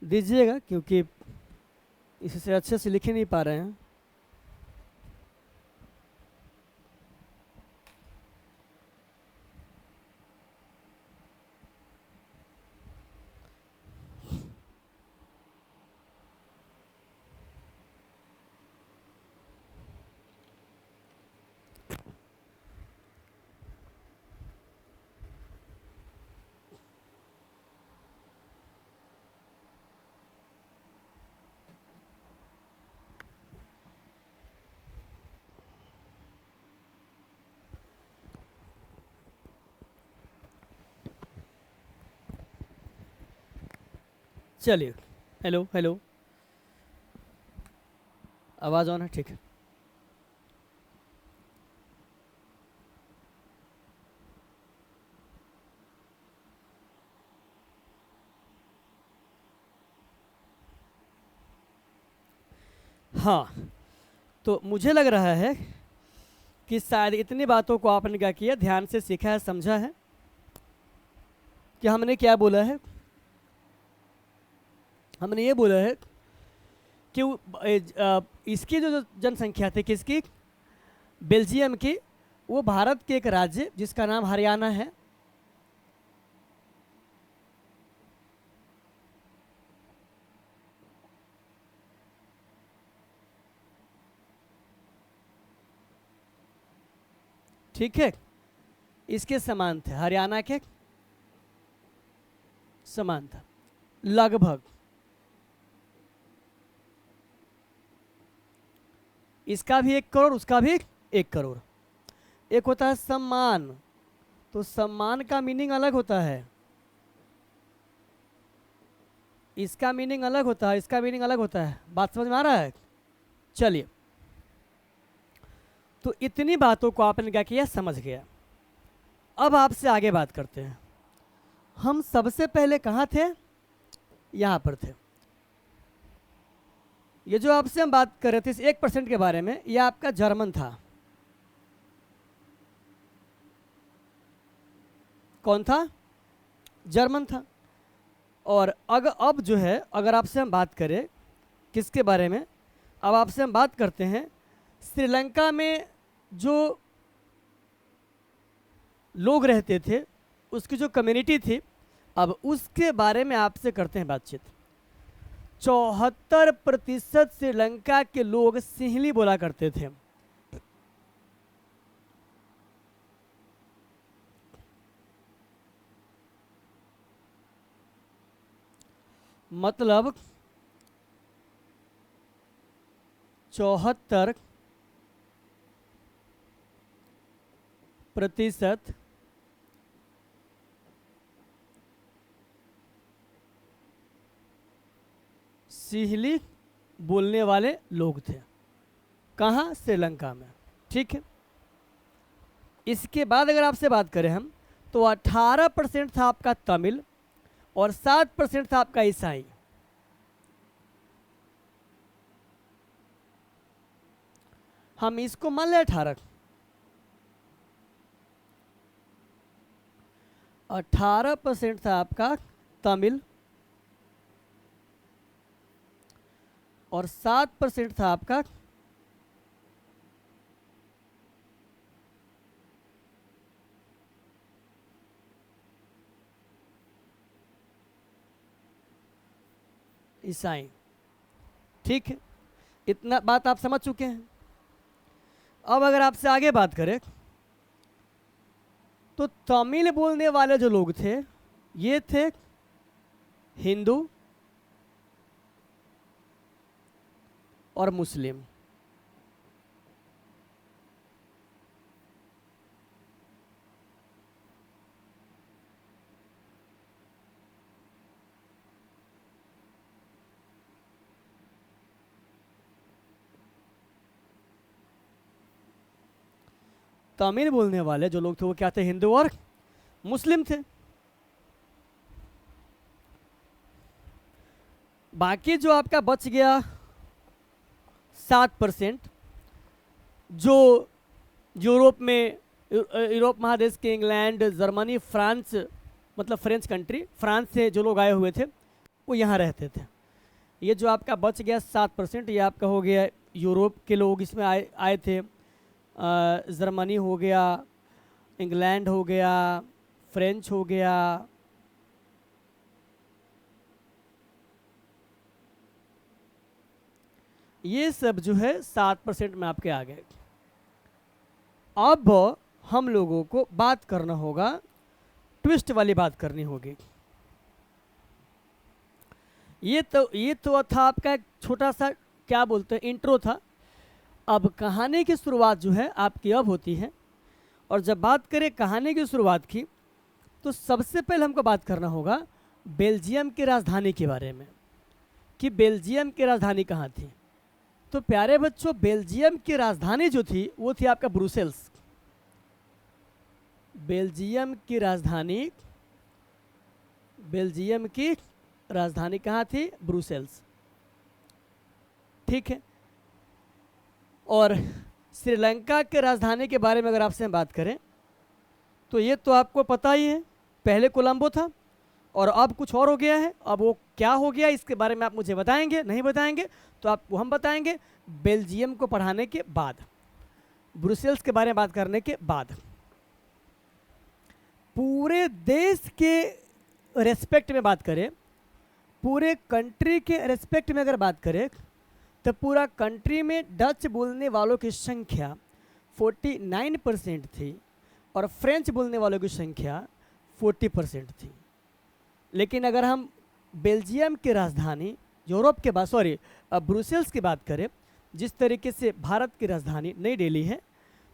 दीजिएगा, क्योंकि इससे अच्छे से लिख ही नहीं पा रहे हैं। चलिए, हेलो हेलो, आवाज़ ऑन है, ठीक है। हाँ, तो मुझे लग रहा है कि शायद इतनी बातों को आपने क्या किया, ध्यान से सीखा है, समझा है कि हमने क्या बोला है। हमने ये बोला है कि इसकी जो जनसंख्या थी, किसकी, बेल्जियम की, वो भारत के एक राज्य जिसका नाम हरियाणा है, ठीक है, इसके समान थे, हरियाणा के समान था लगभग। इसका भी 1 करोड़, उसका भी 1 करोड़। एक होता है सम्मान, तो सम्मान का मीनिंग अलग होता है, इसका मीनिंग अलग होता है, इसका मीनिंग अलग होता है। बात समझ में आ रहा है? चलिए, तो इतनी बातों को आपने क्या किया, समझ गया। अब आपसे आगे बात करते हैं। हम सबसे पहले कहाँ थे, यहाँ पर थे। ये जो आपसे हम बात कर रहे थे इस 1% के बारे में, ये आपका जर्मन था। कौन था? जर्मन था। और अब जो है, अगर आपसे हम बात करें किसके बारे में, अब आपसे हम बात करते हैं श्रीलंका में जो लोग रहते थे, उसकी जो कम्युनिटी थी, अब उसके बारे में आपसे करते हैं बातचीत। 74% श्रीलंका के लोग सिंहली बोला करते थे। मतलब 74% सिंहली बोलने वाले लोग थे। कहाँ? श्रीलंका में। ठीक है, इसके बाद अगर आपसे बात करें हम, तो 18% था आपका तमिल और 7% था आपका ईसाई। हम इसको मान लें 18% था आपका तमिल और 7% था आपका ईसाई। ठीक है, इतना बात आप समझ चुके हैं। अब अगर आपसे आगे बात करें, तो तमिल बोलने वाले जो लोग थे, ये थे हिंदू और मुस्लिम। तमिल बोलने वाले जो लोग थे वो क्या थे? हिंदू और मुस्लिम थे। बाकी जो आपका बच गया 7%, जो यूरोप में, यूरोप महादेश के इंग्लैंड, जर्मनी, फ्रांस, मतलब फ्रेंच कंट्री, फ्रांस से जो लोग आए हुए थे, वो यहाँ रहते थे। ये जो आपका बच गया 7%, ये आपका हो गया यूरोप के लोग इसमें आए थे। जर्मनी हो गया, इंग्लैंड हो गया, फ्रेंच हो गया, ये सब जो है 7% में आपके आ गए। अब हम लोगों को बात करना होगा, ट्विस्ट वाली बात करनी होगी। ये तो था आपका एक छोटा सा क्या बोलते हैं इंट्रो था। अब कहानी की शुरुआत जो है आपकी अब होती है। और जब बात करें कहानी की शुरुआत की, तो सबसे पहले हमको बात करना होगा बेल्जियम की राजधानी के बारे में, कि बेल्जियम की राजधानी कहाँ थी। तो प्यारे बच्चों, बेल्जियम की राजधानी जो थी वो थी आपका ब्रुसेल्स। बेल्जियम की राजधानी कहाँ थी? ब्रुसेल्स। ठीक है। और श्रीलंका के राजधानी के बारे में अगर आपसे हम बात करें तो ये तो आपको पता ही है, पहले कोलंबो था और अब कुछ और हो गया है। अब वो क्या हो गया इसके बारे में आप मुझे बताएंगे? नहीं बताएंगे तो आपको हम बताएंगे बेल्जियम को पढ़ाने के बाद, ब्रुसेल्स के बारे में बात करने के बाद। पूरे देश के रेस्पेक्ट में बात करें, पूरे कंट्री के रेस्पेक्ट में अगर बात करें, तो पूरा कंट्री में डच बोलने वालों की संख्या 49% थी और फ्रेंच बोलने वालों की संख्या 40% थी। लेकिन अगर हम बेल्जियम की राजधानी यूरोप के बाद ब्रुसेल्स की बात करें, जिस तरीके से भारत की राजधानी नई दिल्ली है,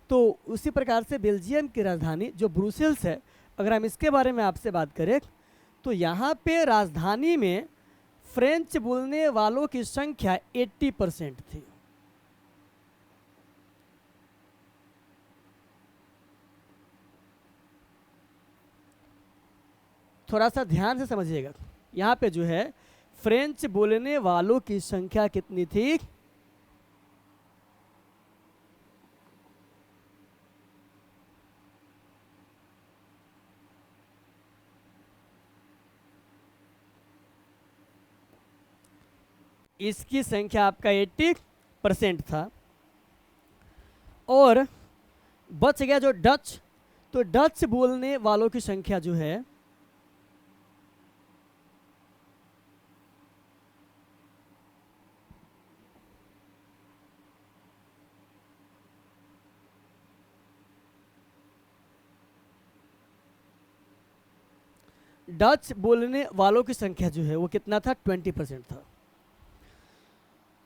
तो उसी प्रकार से बेल्जियम की राजधानी जो ब्रुसेल्स है, अगर हम इसके बारे में आपसे बात करें तो यहाँ पे राजधानी में फ्रेंच बोलने वालों की संख्या 80% थी। थोड़ा सा ध्यान से समझिएगा, यहाँ पे जो है फ्रेंच बोलने वालों की संख्या कितनी थी? इसकी संख्या आपका 80% था। और बच गया जो डच, तो डच बोलने वालों की संख्या जो है डच बोलने वालों की संख्या जो है वो कितना था? 20% था।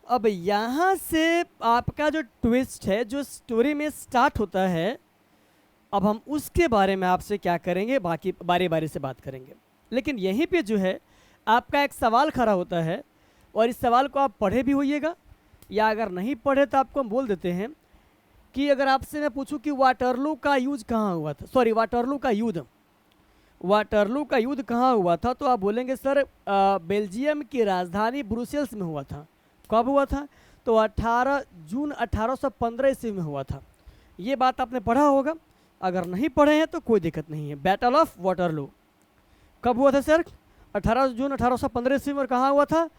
अब यहाँ से आपका जो ट्विस्ट है, जो स्टोरी में स्टार्ट होता है, अब हम उसके बारे में आपसे क्या करेंगे, बाकी बारी बारी से बात करेंगे। लेकिन यहीं पे जो है आपका एक सवाल खड़ा होता है, और इस सवाल को आप पढ़े भी होइएगा, या अगर नहीं पढ़े तो आपको हम बोल देते हैं कि अगर आपसे मैं पूछूं कि वाटरलू का युद्ध कहाँ हुआ था, वाटरलू का युद्ध कहाँ हुआ था, तो आप बोलेंगे सर बेल्जियम की राजधानी ब्रुसेल्स में हुआ था। कब हुआ था? तो 18 जून 1815 ईस्वी में हुआ था। ये बात आपने पढ़ा होगा, अगर नहीं पढ़े हैं तो कोई दिक्कत नहीं है। बैटल ऑफ वाटरलू कब हुआ था सर? 18 जून 1815 ईस्वी में। और कहाँ हुआ था?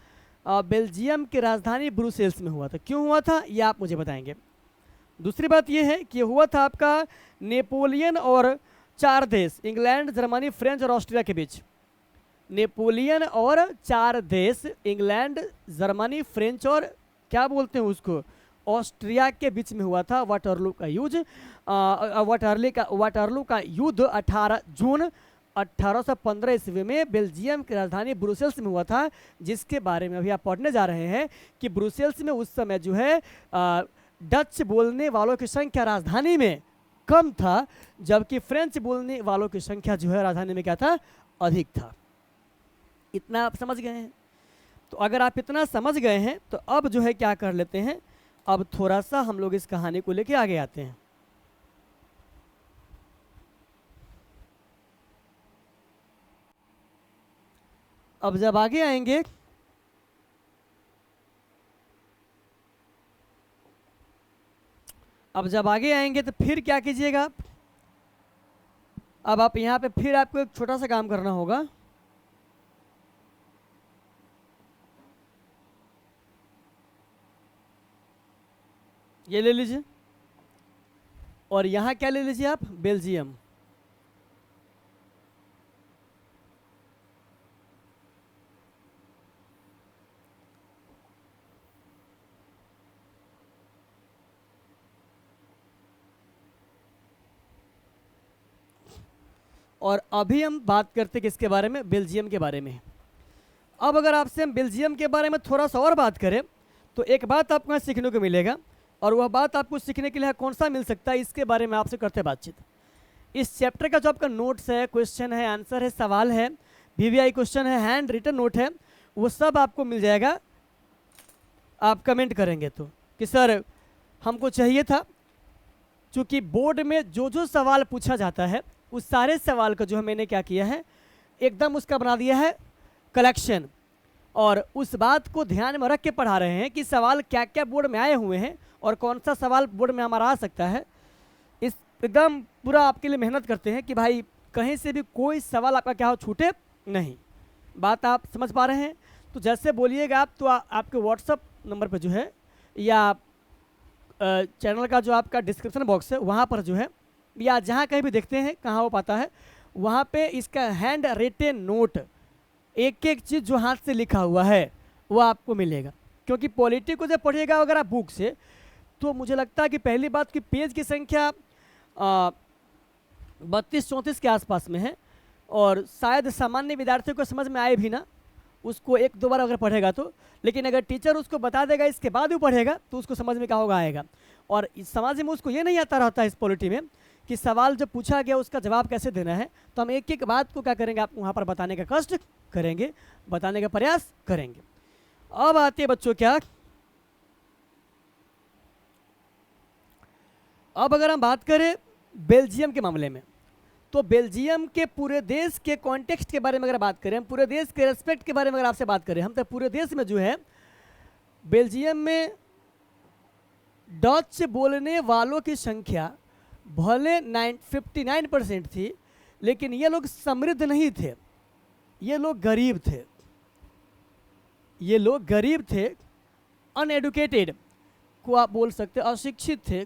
बेल्जियम की राजधानी ब्रुसेल्स में हुआ था। क्यों हुआ था ये आप मुझे बताएंगे। दूसरी बात ये है कि हुआ था आपका नेपोलियन और 4 देश, इंग्लैंड, जर्मनी, फ्रेंच और ऑस्ट्रिया के बीच। नेपोलियन और 4 देश, इंग्लैंड, जर्मनी, फ्रेंच और क्या बोलते हैं उसको, ऑस्ट्रिया के बीच में हुआ था वाटरलू का युद्ध। वाटरलू का युद्ध 18 जून 1815 ईस्वी में बेल्जियम की राजधानी ब्रुसेल्स में हुआ था, जिसके बारे में अभी आप पढ़ने जा रहे हैं कि ब्रुसेल्स में उस समय जो है डच बोलने वालों की संख्या राजधानी में कम था, जबकि फ्रेंच बोलने वालों की संख्या जो है राजधानी में क्या था? अधिक था। इतना आप समझ गए हैं? तो अगर आप इतना समझ गए हैं तो अब जो है क्या कर लेते हैं, अब थोड़ा सा हम लोग इस कहानी को लेके आगे आते हैं। अब जब आगे आएंगे तो फिर क्या कीजिएगा आप? अब आप यहाँ पे फिर आपको एक छोटा सा काम करना होगा। ये ले लीजिए, और यहाँ क्या ले लीजिए आप, बेल्जियम। और अभी हम बात करते हैं किसके बारे में, बेल्जियम के बारे में। अब अगर आपसे हम बेल्जियम के बारे में थोड़ा सा और बात करें तो एक बात आपको यहाँ सीखने को मिलेगा, और वह बात आपको सीखने के लिए कौन सा मिल सकता है, इसके बारे में आपसे करते हैं बातचीत। इस चैप्टर का जो आपका नोट्स है, क्वेश्चन है, आंसर है, सवाल है, वीवीआई क्वेश्चन है, हैंड रिटन नोट है, वो सब आपको मिल जाएगा। आप कमेंट करेंगे तो कि सर हमको चाहिए था, चूँकि बोर्ड में जो जो सवाल पूछा जाता है उस सारे सवाल का जो है मैंने क्या किया है, एकदम उसका बना दिया है कलेक्शन, और उस बात को ध्यान में रख के पढ़ा रहे हैं कि सवाल क्या क्या बोर्ड में आए हुए हैं और कौन सा सवाल बोर्ड में हमारा आ सकता है। इस एकदम पूरा आपके लिए मेहनत करते हैं कि भाई कहीं से भी कोई सवाल आपका क्या हो छूटे नहीं। बात आप समझ पा रहे हैं? तो जैसे बोलिएगा आप, तो आपके व्हाट्सअप नंबर पर जो है, या चैनल का जो आपका डिस्क्रिप्शन बॉक्स है वहाँ पर जो है, या जहाँ कहीं भी देखते हैं कहाँ हो पाता है, वहाँ पे इसका हैंड रिटेन नोट, एक एक चीज़ जो हाथ से लिखा हुआ है वो आपको मिलेगा। क्योंकि पॉलिटी को जब पढ़िएगा अगर आप बुक से, तो मुझे लगता है कि पहली बात कि पेज की संख्या 32-34 के आसपास में है, और शायद सामान्य विद्यार्थियों को समझ में आए भी ना, उसको एक दो बार अगर पढ़ेगा तो। लेकिन अगर टीचर उसको बता देगा इसके बाद भी पढ़ेगा तो उसको समझ में क्या होगा, आएगा। और इस समाज में उसको ये नहीं आता रहता है इस पॉलिटी में कि सवाल जब पूछा गया उसका जवाब कैसे देना है, तो हम एक एक बात को क्या करेंगे, आपको वहाँ पर बताने का कष्ट करेंगे, बताने का प्रयास करेंगे। अब आते हैं बच्चों क्या, अब अगर हम बात करें बेल्जियम के मामले में, तो बेल्जियम के पूरे देश के कॉन्टेक्स्ट के बारे में अगर बात करें, हम पूरे देश के रेस्पेक्ट के बारे में अगर आपसे बात करें, हम तो पूरे देश में जो है बेल्जियम में डच बोलने वालों की संख्या भले 59% थी, लेकिन ये लोग समृद्ध नहीं थे, ये लोग गरीब थे, ये लोग गरीब थे, अनएडुकेटेड को आप बोल सकते, अशिक्षित थे।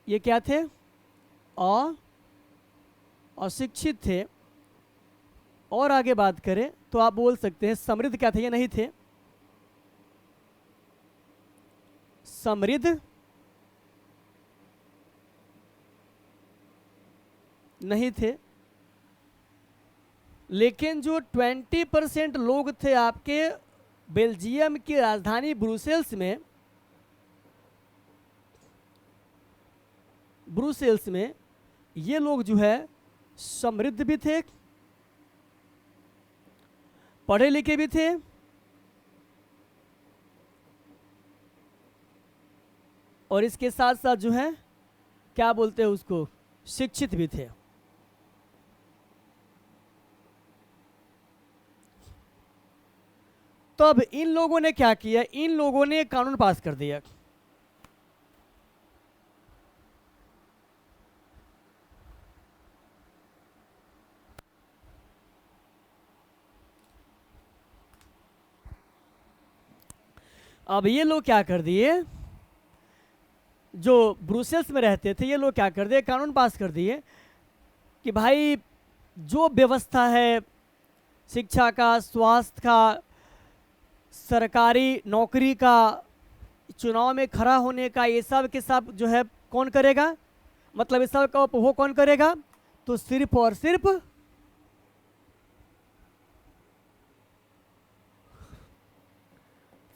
ये क्या थे, अशिक्षित थे। और आगे बात करें तो आप बोल सकते हैं समृद्ध क्या थे, ये नहीं थे, समृद्ध नहीं थे। लेकिन जो 20% लोग थे आपके बेल्जियम की राजधानी ब्रुसेल्स में, ये लोग जो है समृद्ध भी थे, पढ़े लिखे भी थे, और इसके साथ साथ जो है क्या बोलते हैं उसको, शिक्षित भी थे। तो अब इन लोगों ने क्या किया, इन लोगों ने कानून पास कर दिया। अब ये लोग क्या कर दिए, जो ब्रुसेल्स में रहते थे, ये लोग क्या कर दिए, कानून पास कर दिए कि भाई जो व्यवस्था है शिक्षा का, स्वास्थ्य का, सरकारी नौकरी का, चुनाव में खड़ा होने का, ये सब के सब जो है कौन करेगा, मतलब इस सब का उपभोग कौन करेगा, तो सिर्फ और सिर्फ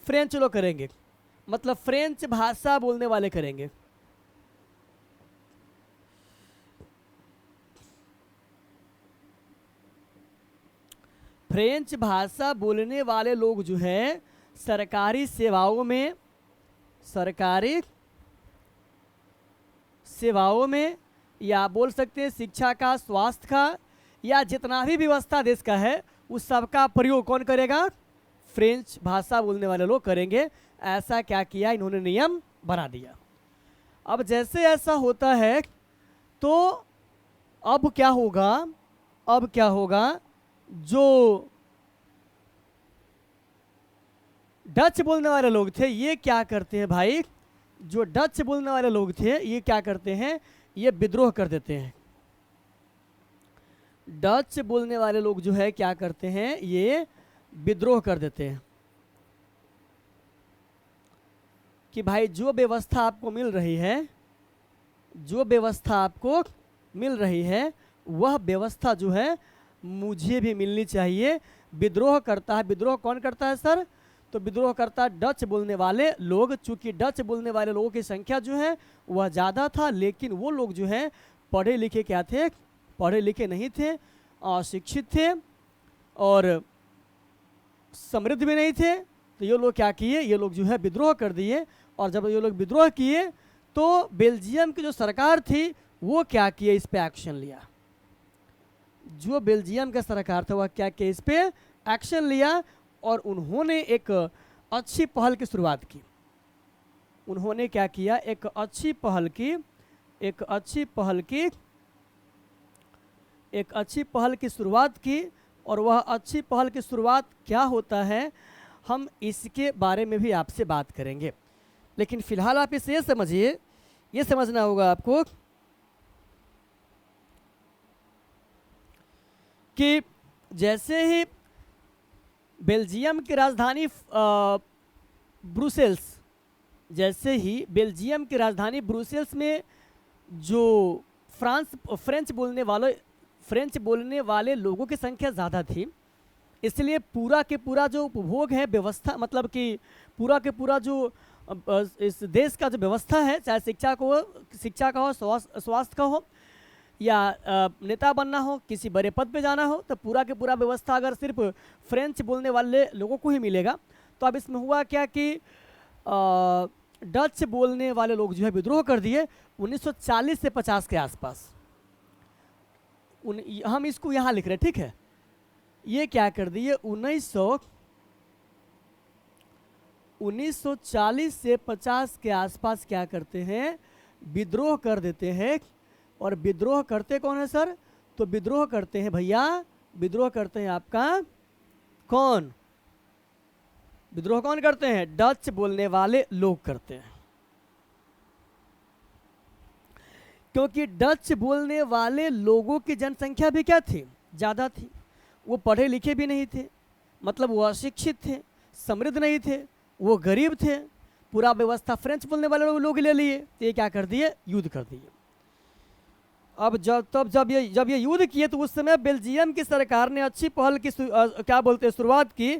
फ्रेंच लोग करेंगे, मतलब फ्रेंच भाषा बोलने वाले करेंगे। फ्रेंच भाषा बोलने वाले लोग जो है सरकारी सेवाओं में या बोल सकते हैं शिक्षा का, स्वास्थ्य का, या जितना भी व्यवस्था देश का है उस सब का प्रयोग कौन करेगा, फ्रेंच भाषा बोलने वाले लोग करेंगे। ऐसा क्या किया, इन्होंने नियम बना दिया। अब जैसे ऐसा होता है तो अब क्या होगा, जो डच बोलने वाले लोग थे ये क्या करते हैं भाई, जो डच बोलने वाले लोग थे ये क्या करते हैं, ये विद्रोह कर देते हैं। डच बोलने वाले लोग जो है क्या करते हैं, ये विद्रोह कर देते हैं कि भाई जो व्यवस्था आपको मिल रही है, जो व्यवस्था आपको मिल रही है वह व्यवस्था जो है मुझे भी मिलनी चाहिए। विद्रोह करता है, विद्रोह कौन करता है सर, तो विद्रोह करता है डच बोलने वाले लोग। चूंकि डच बोलने वाले लोगों की संख्या जो है वह ज़्यादा था, लेकिन वो लोग जो है पढ़े लिखे क्या थे, पढ़े लिखे नहीं थे, अशिक्षित थे और समृद्ध भी नहीं थे। तो ये लोग क्या किए, ये लोग जो है विद्रोह कर दिए। और जब ये लोग विद्रोह किए तो बेल्जियम की जो सरकार थी वो क्या किए, इस पे एक्शन लिया। जो बेल्जियम का सरकार था वह क्या किया, इस पे एक्शन लिया और उन्होंने एक अच्छी पहल की शुरुआत की। उन्होंने क्या किया, एक अच्छी पहल की, एक अच्छी पहल की, एक अच्छी पहल की शुरुआत की। और वह अच्छी पहल की शुरुआत क्या होता है, हम इसके बारे में भी आपसे बात करेंगे। लेकिन फिलहाल आप इसे समझिए, ये समझना होगा आपको कि जैसे ही बेल्जियम की राजधानी ब्रुसेल्स, जैसे ही बेल्जियम की राजधानी ब्रुसेल्स में जो फ्रेंच बोलने वाले लोगों की संख्या ज़्यादा थी, इसलिए पूरा के पूरा जो उपभोग है, व्यवस्था मतलब कि पूरा के पूरा जो इस देश का जो व्यवस्था है, चाहे शिक्षा का हो, स्वास्थ्य का हो या नेता बनना हो, किसी बड़े पद पे जाना हो, तो पूरा के पूरा व्यवस्था अगर सिर्फ फ्रेंच बोलने वाले लोगों को ही मिलेगा। तो अब इसमें हुआ क्या कि डच बोलने वाले लोग जो है विद्रोह कर दिए 1940 से 50 के आसपास। हम इसको यहाँ लिख रहे हैं, ठीक है। ये क्या कर दिए, 1940 से 50 के आसपास क्या करते हैं, विद्रोह कर देते हैं। और विद्रोह करते कौन है सर, तो विद्रोह करते हैं भैया, विद्रोह करते हैं आपका कौन, विद्रोह कौन करते हैं, डच बोलने वाले लोग करते हैं। क्योंकि डच बोलने वाले लोगों की जनसंख्या भी क्या थी, ज़्यादा थी। वो पढ़े लिखे भी नहीं थे, मतलब वो अशिक्षित थे, समृद्ध नहीं थे, वो गरीब थे। पूरा व्यवस्था फ्रेंच बोलने वाले लोग ले लिए, तो ये क्या कर दिए, युद्ध कर दिए। अब जब ये युद्ध किए तो उस समय बेल्जियम की सरकार ने अच्छी पहल की क्या बोलते हैं शुरुआत की।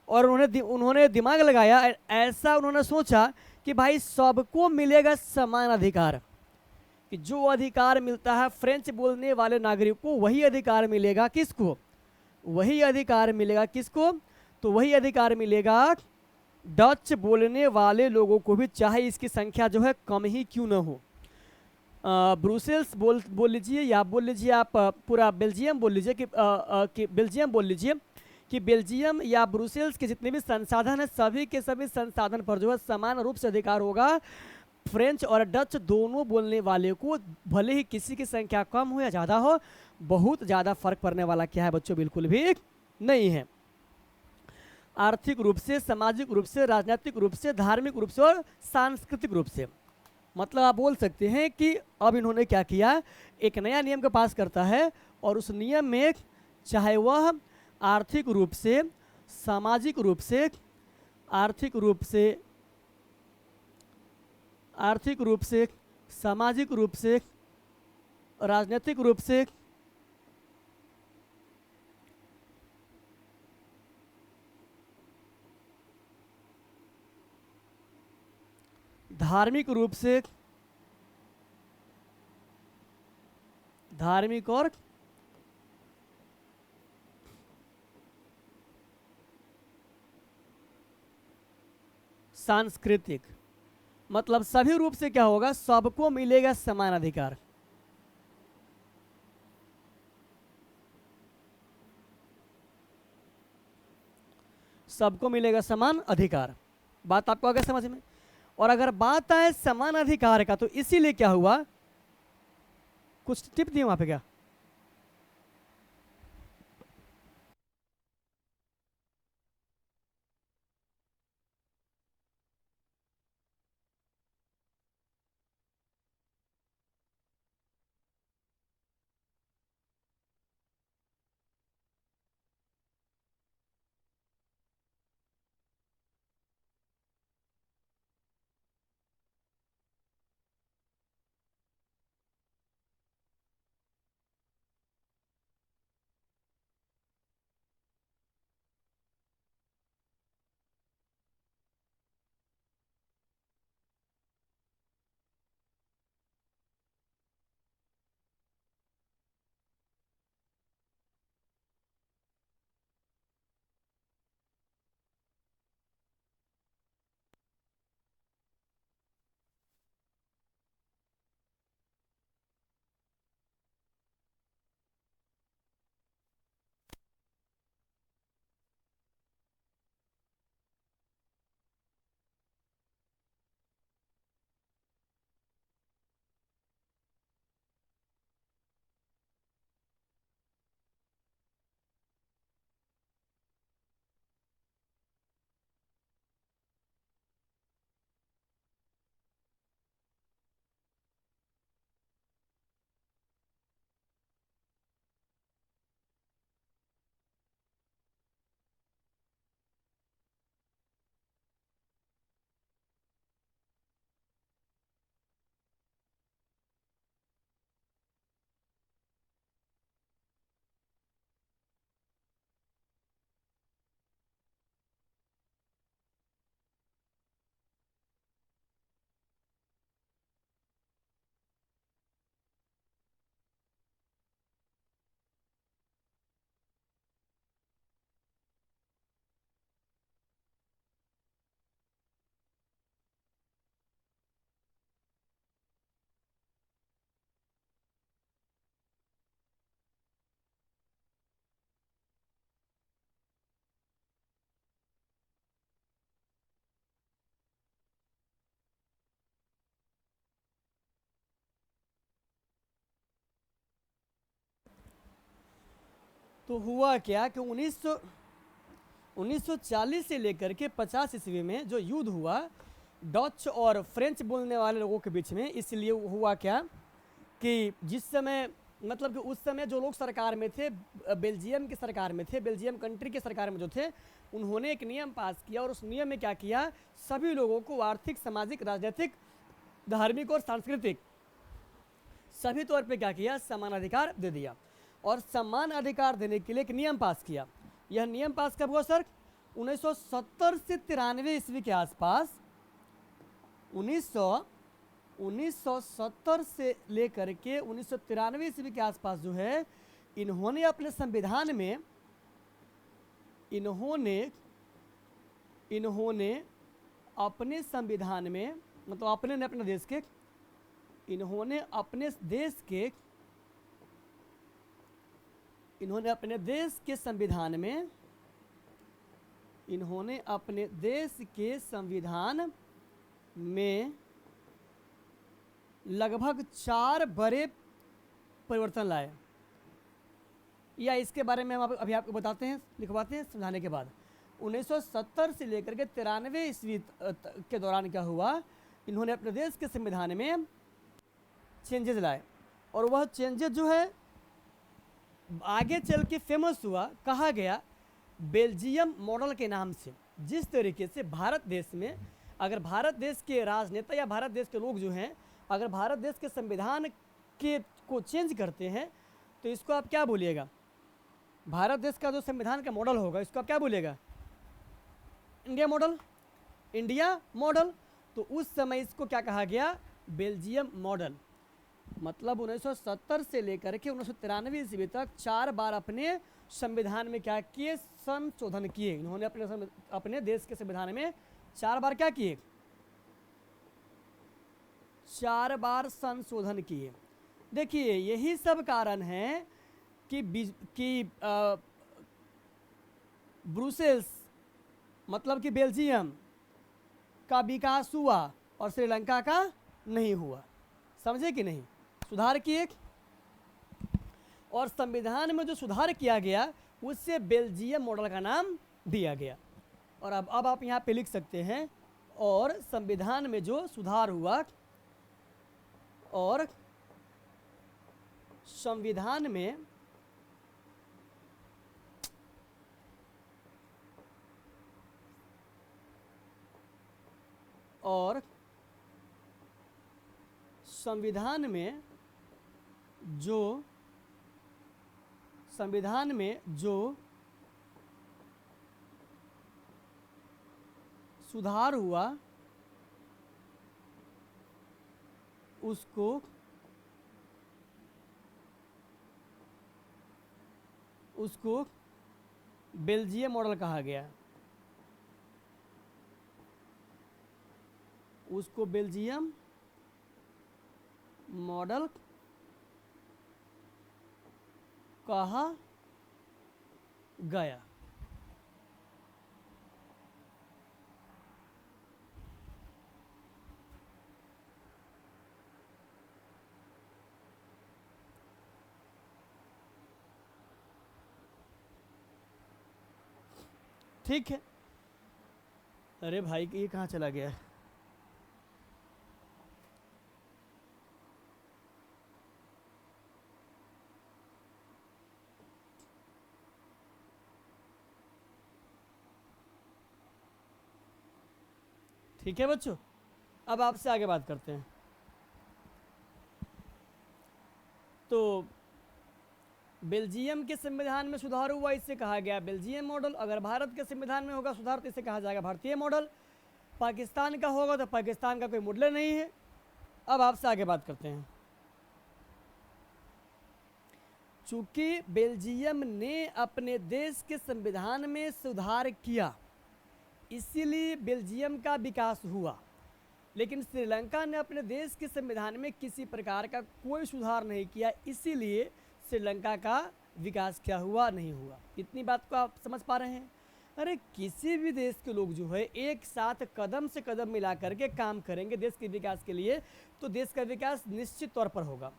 और उन्होंने दिमाग लगाया, ऐसा उन्होंने सोचा कि भाई सबको मिलेगा समान अधिकार, कि जो अधिकार मिलता है फ्रेंच बोलने वाले नागरिक को वही अधिकार मिलेगा किसको, वही अधिकार मिलेगा किसको, तो वही अधिकार मिलेगा डच बोलने वाले लोगों को भी, चाहे इसकी संख्या जो है कम ही क्यों न हो। ब्रुसेल्स बोल लीजिए या बोल लीजिए आप पूरा बेल्जियम बोल लीजिए कि बेल्जियम बोल लीजिए कि बेल्जियम या ब्रुसेल्स के जितने भी संसाधन हैं सभी के सभी संसाधन पर जो है समान रूप से अधिकार होगा। फ्रेंच और डच दोनों बोलने वाले को, भले ही किसी की संख्या कम हो या ज़्यादा हो, बहुत ज़्यादा फर्क पड़ने वाला क्या है बच्चों, बिल्कुल भी नहीं है। आर्थिक रूप से, सामाजिक रूप से, राजनीतिक रूप से, धार्मिक रूप से और सांस्कृतिक रूप से, मतलब आप बोल सकते हैं कि अब इन्होंने क्या किया, एक नया नियम का पास करता है। और उस नियम में चाहे वह आर्थिक रूप से, सामाजिक रूप से, आर्थिक रूप से, आर्थिक रूप से, सामाजिक रूप से, राजनीतिक रूप से, धार्मिक रूप से, धार्मिक और सांस्कृतिक, मतलब सभी रूप से क्या होगा, सबको मिलेगा समान अधिकार। सबको मिलेगा समान अधिकार। बात आपको अगर समझ में, और अगर बात आए समान अधिकार का, तो इसीलिए क्या हुआ, कुछ टिप दिए वहां पे क्या, तो हुआ क्या कि 1940 से लेकर के 50 ईस्वी में जो युद्ध हुआ डच और फ्रेंच बोलने वाले लोगों के बीच में, इसलिए हुआ क्या कि जिस समय मतलब कि उस समय जो लोग सरकार में थे, बेल्जियम की सरकार में थे, बेल्जियम कंट्री के सरकार में जो थे, उन्होंने एक नियम पास किया और उस नियम में क्या किया, सभी लोगों को आर्थिक, सामाजिक, राजनीतिक, धार्मिक और सांस्कृतिक सभी तौर पे क्या किया, समान अधिकार दे दिया। और समान अधिकार देने के लिए एक नियम पास किया। यह नियम पास कब हुआ सर? 1970 से 93 ईस्वी के आसपास। 1970 से लेकर के 1993 ईस्वी के आसपास जो है, इन्होंने अपने संविधान में अपने संविधान में मतलब अपने देश के इन्होंने अपने देश के संविधान में लगभग 4 बड़े परिवर्तन लाए। या इसके बारे में हम अभी आपको बताते हैं, लिखवाते हैं समझाने के बाद। 1970 से लेकर के 93 ईस्वी के दौरान क्या हुआ, इन्होंने अपने देश के संविधान में चेंजेस लाए। और वह चेंजेस जो है आगे चल के फेमस हुआ, कहा गया बेल्जियम मॉडल के नाम से। जिस तरीके से भारत देश में अगर भारत देश के राजनेता या भारत देश के लोग जो हैं, अगर भारत देश के संविधान को चेंज करते हैं, तो इसको आप क्या बोलिएगा? भारत देश का जो संविधान का मॉडल होगा, इसको आप क्या बोलिएगा? India model. तो उस समय इसको क्या कहा गया? Belgium model. मतलब 1970 से लेकर के 1993 ईस्वी तक 4 बार अपने संविधान में क्या किए? संशोधन किए। इन्होंने अपने देश के संविधान में 4 बार क्या किए? 4 बार संशोधन किए। देखिए, यही सब कारण है कि ब्रुसेल्स मतलब कि बेल्जियम का विकास हुआ और श्रीलंका का नहीं हुआ। समझे कि नहीं? सुधार किए और संविधान में जो सुधार किया गया उससे बेल्जियम मॉडल का नाम दिया गया। और अब आप यहाँ पे लिख सकते हैं, और संविधान में जो सुधार हुआ और संविधान में जो सुधार हुआ उसको बेल्जियम मॉडल कहा गया। उसको बेल्जियम मॉडल कहा गया। ठीक है। अरे भाई, ये कहाँ चला गया? ठीक है बच्चों, अब आपसे आगे बात करते हैं। तो बेल्जियम के संविधान में सुधार हुआ, इससे कहा गया बेल्जियम मॉडल। अगर भारत के संविधान में होगा सुधार, तो इसे कहा जाएगा भारतीय मॉडल। पाकिस्तान का होगा तो पाकिस्तान का कोई मॉडल नहीं है। अब आपसे आगे बात करते हैं। चूंकि बेल्जियम ने अपने देश के संविधान में सुधार किया, इसीलिए बेल्जियम का विकास हुआ। लेकिन श्रीलंका ने अपने देश के संविधान में किसी प्रकार का कोई सुधार नहीं किया, इसीलिए श्रीलंका का विकास क्या हुआ? नहीं हुआ। इतनी बात को आप समझ पा रहे हैं? अरे किसी भी देश के लोग जो है एक साथ कदम से कदम मिला करके काम करेंगे देश के विकास के लिए, तो देश का विकास निश्चित तौर पर होगा।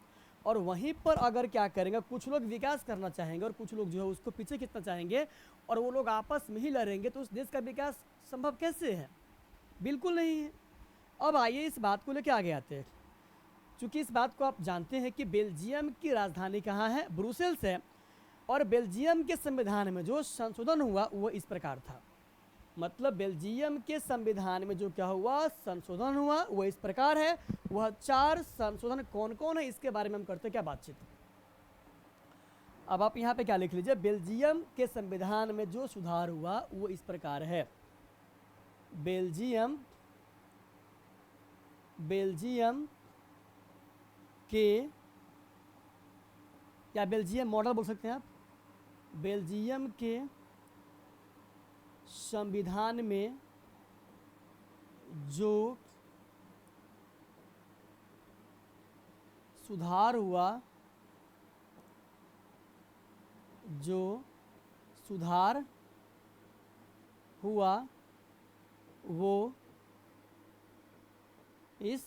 और वहीं पर अगर क्या करेंगे, कुछ लोग विकास करना चाहेंगे और कुछ लोग जो है उसको पीछे खींचना चाहेंगे, और वो लोग आपस में ही लड़ेंगे, तो उस देश का विकास संभव कैसे है? बिल्कुल नहीं है। अब आइए इस बात को लेकर आगे आते हैं। चूँकि इस बात को आप जानते हैं कि बेल्जियम की राजधानी कहाँ है? ब्रुसेल्स है। और बेल्जियम के संविधान में जो संशोधन हुआ वो इस प्रकार था, मतलब बेल्जियम के संविधान में जो क्या हुआ, संशोधन हुआ, वो इस प्रकार है। वह 4 संशोधन कौन कौन है, इसके बारे में हम करते क्या बातचीत। अब आप यहाँ पे क्या लिख लीजिए, बेल्जियम के संविधान में जो सुधार हुआ वो इस प्रकार है। बेल्जियम के, या बेल्जियम मॉडल बोल सकते हैं आप, बेल्जियम के संविधान में जो सुधार हुआ, वो इस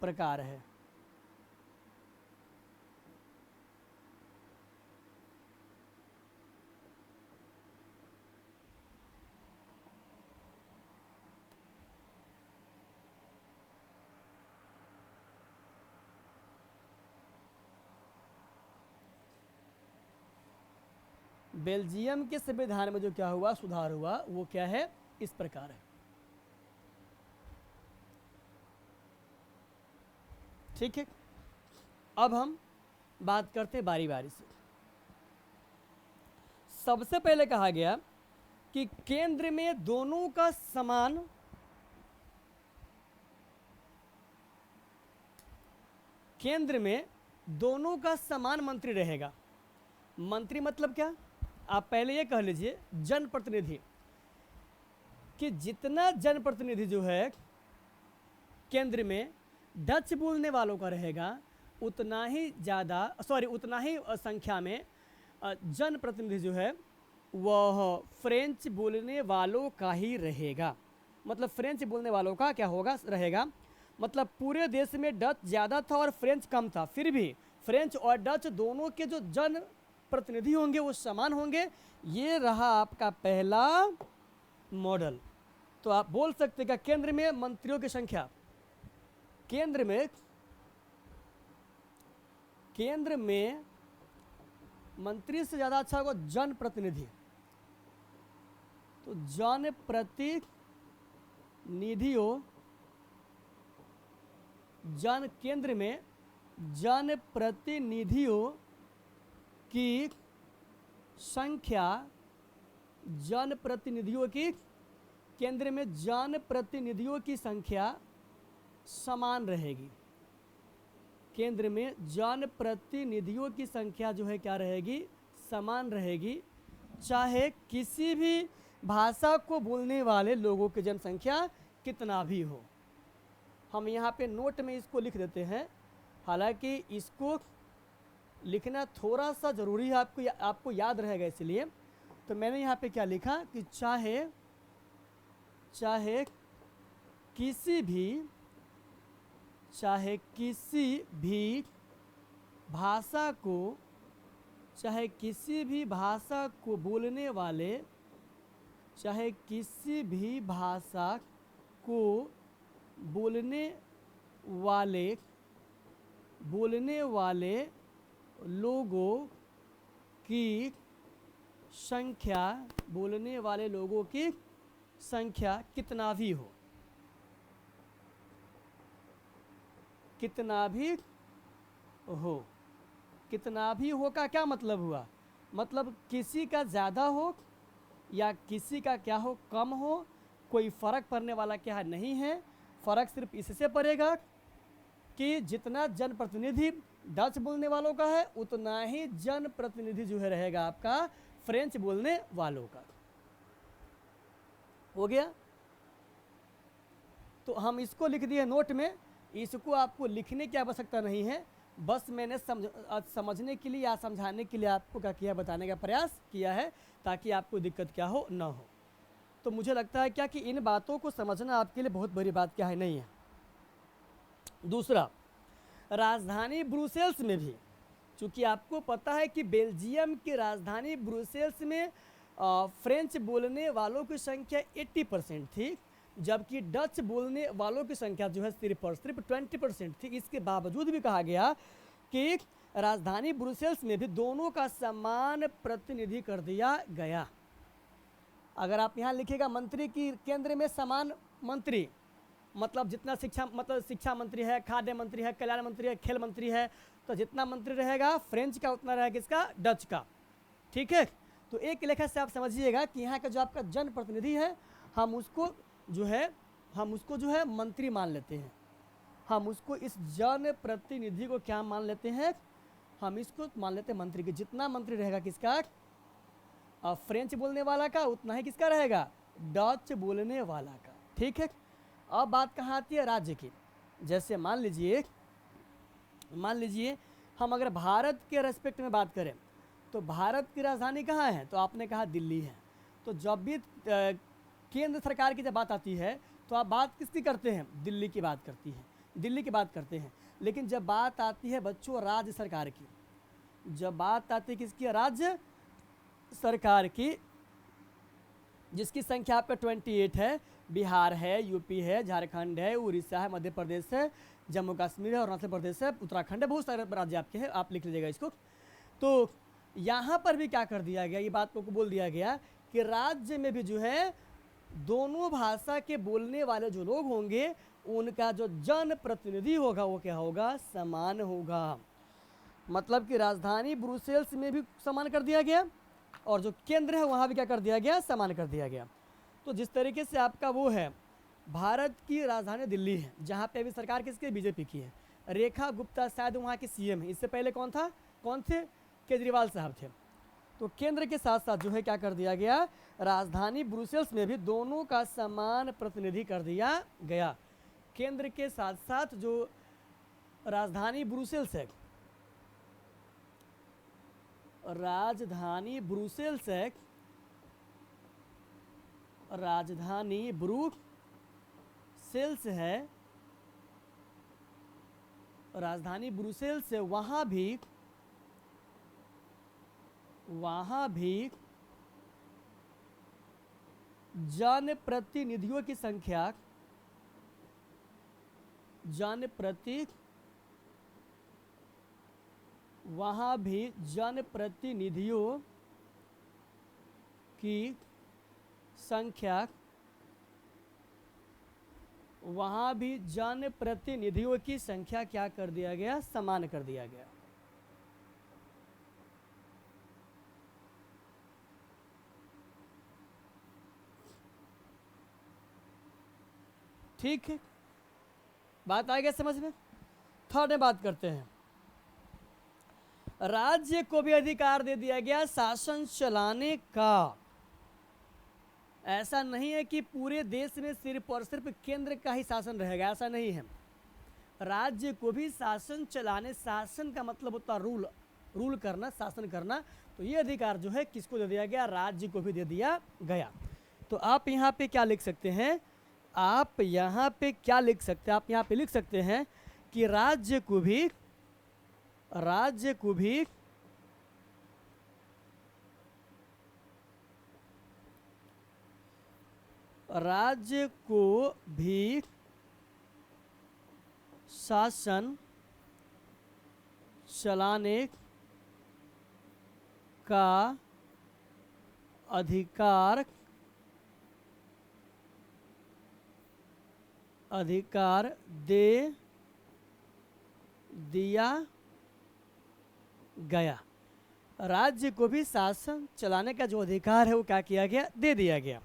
प्रकार है। बेल्जियम के संविधान में जो क्या हुआ, सुधार हुआ, वो क्या है, इस प्रकार है। ठीक है, अब हम बात करते हैं बारी बारी से। सबसे पहले कहा गया कि केंद्र में दोनों का समान, केंद्र में दोनों का समान मंत्री रहेगा। मंत्री मतलब क्या, आप पहले ये कह लीजिए जनप्रतिनिधि, कि जितना जनप्रतिनिधि जो है केंद्र में डच बोलने वालों का रहेगा, उतना ही संख्या में जनप्रतिनिधि जो है वह फ्रेंच बोलने वालों का ही रहेगा। मतलब फ्रेंच बोलने वालों का क्या होगा, रहेगा। मतलब पूरे देश में डच ज़्यादा था और फ्रेंच कम था, फिर भी फ्रेंच और डच दोनों के जो जन प्रतिनिधि होंगे वो समान होंगे। ये रहा आपका पहला मॉडल। तो आप बोल सकते हैं कि केंद्र में मंत्रियों की संख्या, केंद्र में मंत्री से ज़्यादा अच्छा होगा जनप्रतिनिधि। तो केंद्र में जनप्रतिनिधियों की संख्या, केंद्र में जनप्रतिनिधियों की संख्या समान रहेगी। केंद्र में जनप्रतिनिधियों की संख्या जो है क्या रहेगी, समान रहेगी, चाहे किसी भी भाषा को बोलने वाले लोगों की जनसंख्या कितना भी हो। हम यहाँ पे नोट में इसको लिख देते हैं, हालांकि इसको लिखना थोड़ा सा ज़रूरी है, आपको याद रहेगा इसलिए। तो मैंने यहाँ पे क्या लिखा कि चाहे किसी भी भाषा को बोलने वाले, लोगों की संख्या कितना भी हो का क्या मतलब हुआ, मतलब किसी का ज़्यादा हो या किसी का क्या हो, कम हो, कोई फ़र्क पड़ने वाला क्या नहीं है। फ़र्क सिर्फ इससे पड़ेगा कि जितना जनप्रतिनिधि डच बोलने वालों का है, उतना ही जनप्रतिनिधि जो है रहेगा आपका फ्रेंच बोलने वालों का। हो गया। तो हम इसको लिख दिए नोट में, इसको आपको लिखने की आवश्यकता नहीं है, बस मैंने समझने के लिए या समझाने के लिए आपको क्या किया, बताने का प्रयास किया है, ताकि आपको दिक्कत क्या हो ना हो। तो मुझे लगता है क्या कि इन बातों को समझना आपके लिए बहुत बड़ी बात क्या है नहीं है। दूसरा, राजधानी ब्रुसेल्स में भी, चूँकि आपको पता है कि बेल्जियम की राजधानी ब्रुसेल्स में फ्रेंच बोलने वालों की संख्या 80% थी, जबकि डच बोलने वालों की संख्या जो है सिर्फ और सिर्फ 20% थी। इसके बावजूद भी कहा गया कि राजधानी ब्रुसेल्स में भी दोनों का समान प्रतिनिधि कर दिया गया। अगर आप यहाँ लिखिएगा मंत्री की केंद्र में समान मंत्री, मतलब जितना शिक्षा मंत्री है, खाद्य मंत्री है, कल्याण मंत्री है, खेल मंत्री है, तो जितना मंत्री रहेगा फ्रेंच का उतना रहेगा किसका, डच का। ठीक है, तो एक लेखा से आप समझिएगा कि यहाँ का जो आपका जनप्रतिनिधि है हम उसको जो है मंत्री मान लेते हैं। हम उसको इस जनप्रतिनिधि को क्या मान लेते हैं, हम इसको मान लेते हैं मंत्री के। जितना मंत्री रहेगा किसका, फ्रेंच बोलने वाला का, उतना ही किसका रहेगा, डच बोलने वाला का। ठीक है, अब बात कहाँ आती है, राज्य की। जैसे मान लीजिए हम अगर भारत के रेस्पेक्ट में बात करें तो भारत की राजधानी कहाँ है, तो आपने कहा दिल्ली है। तो जब भी केंद्र सरकार की जब बात आती है तो आप बात किसकी करते हैं, दिल्ली की बात करते हैं। लेकिन जब बात आती है बच्चों राज्य सरकार की, जब बात आती है किसकी, राज्य सरकार की, जिसकी संख्या आपका 28 है, बिहार है, यूपी है, झारखंड है, उड़ीसा है, मध्य प्रदेश है, जम्मू कश्मीर है, अरुणाचल प्रदेश है, उत्तराखंड है, बहुत सारे राज्य आपके हैं, आप लिख लीजिएगा इसको। तो यहाँ पर भी क्या कर दिया गया, ये बात को बोल दिया गया कि राज्य में भी जो है दोनों भाषा के बोलने वाले जो लोग होंगे उनका जो जनप्रतिनिधि होगा वो क्या होगा, समान होगा। मतलब कि राजधानी ब्रुसेल्स में भी समान कर दिया गया और जो केंद्र है वहाँ भी क्या कर दिया गया, समान कर दिया गया। तो जिस तरीके से आपका वो है, भारत की राजधानी दिल्ली है, जहाँ पे अभी सरकार किसकी, बीजेपी की है। रेखा गुप्ता शायद वहाँ के सीएम है, इससे पहले कौन थे, केजरीवाल साहब थे। तो केंद्र के साथ साथ जो है क्या कर दिया गया, राजधानी ब्रुसेल्स में भी दोनों का समान प्रतिनिधि कर दिया गया। केंद्र के साथ साथ जो राजधानी ब्रुसेल्स है, राजधानी ब्रुसेल्स है, वहाँ भी जनप्रतिनिधियों की संख्या, वहाँ भी जनप्रतिनिधियों की संख्या क्या कर दिया गया, समान कर दिया गया। ठीक है, बात आ गया समझ में। थर्ड में बात करते हैं, राज्य को भी अधिकार दे दिया गया शासन चलाने का। ऐसा नहीं है कि पूरे देश में सिर्फ और सिर्फ केंद्र का ही शासन रहेगा, ऐसा नहीं है। राज्य को भी शासन चलाने, शासन का मतलब होता रूल करना, शासन करना। तो ये अधिकार जो है किसको दे दिया गया, राज्य को भी दे दिया गया। तो आप यहाँ पे क्या लिख सकते हैं, आप यहाँ पे लिख सकते हैं कि राज्य को भी शासन चलाने का अधिकार दे दिया गया। राज्य को भी शासन चलाने का जो अधिकार है वो क्या किया गया, दे दिया गया।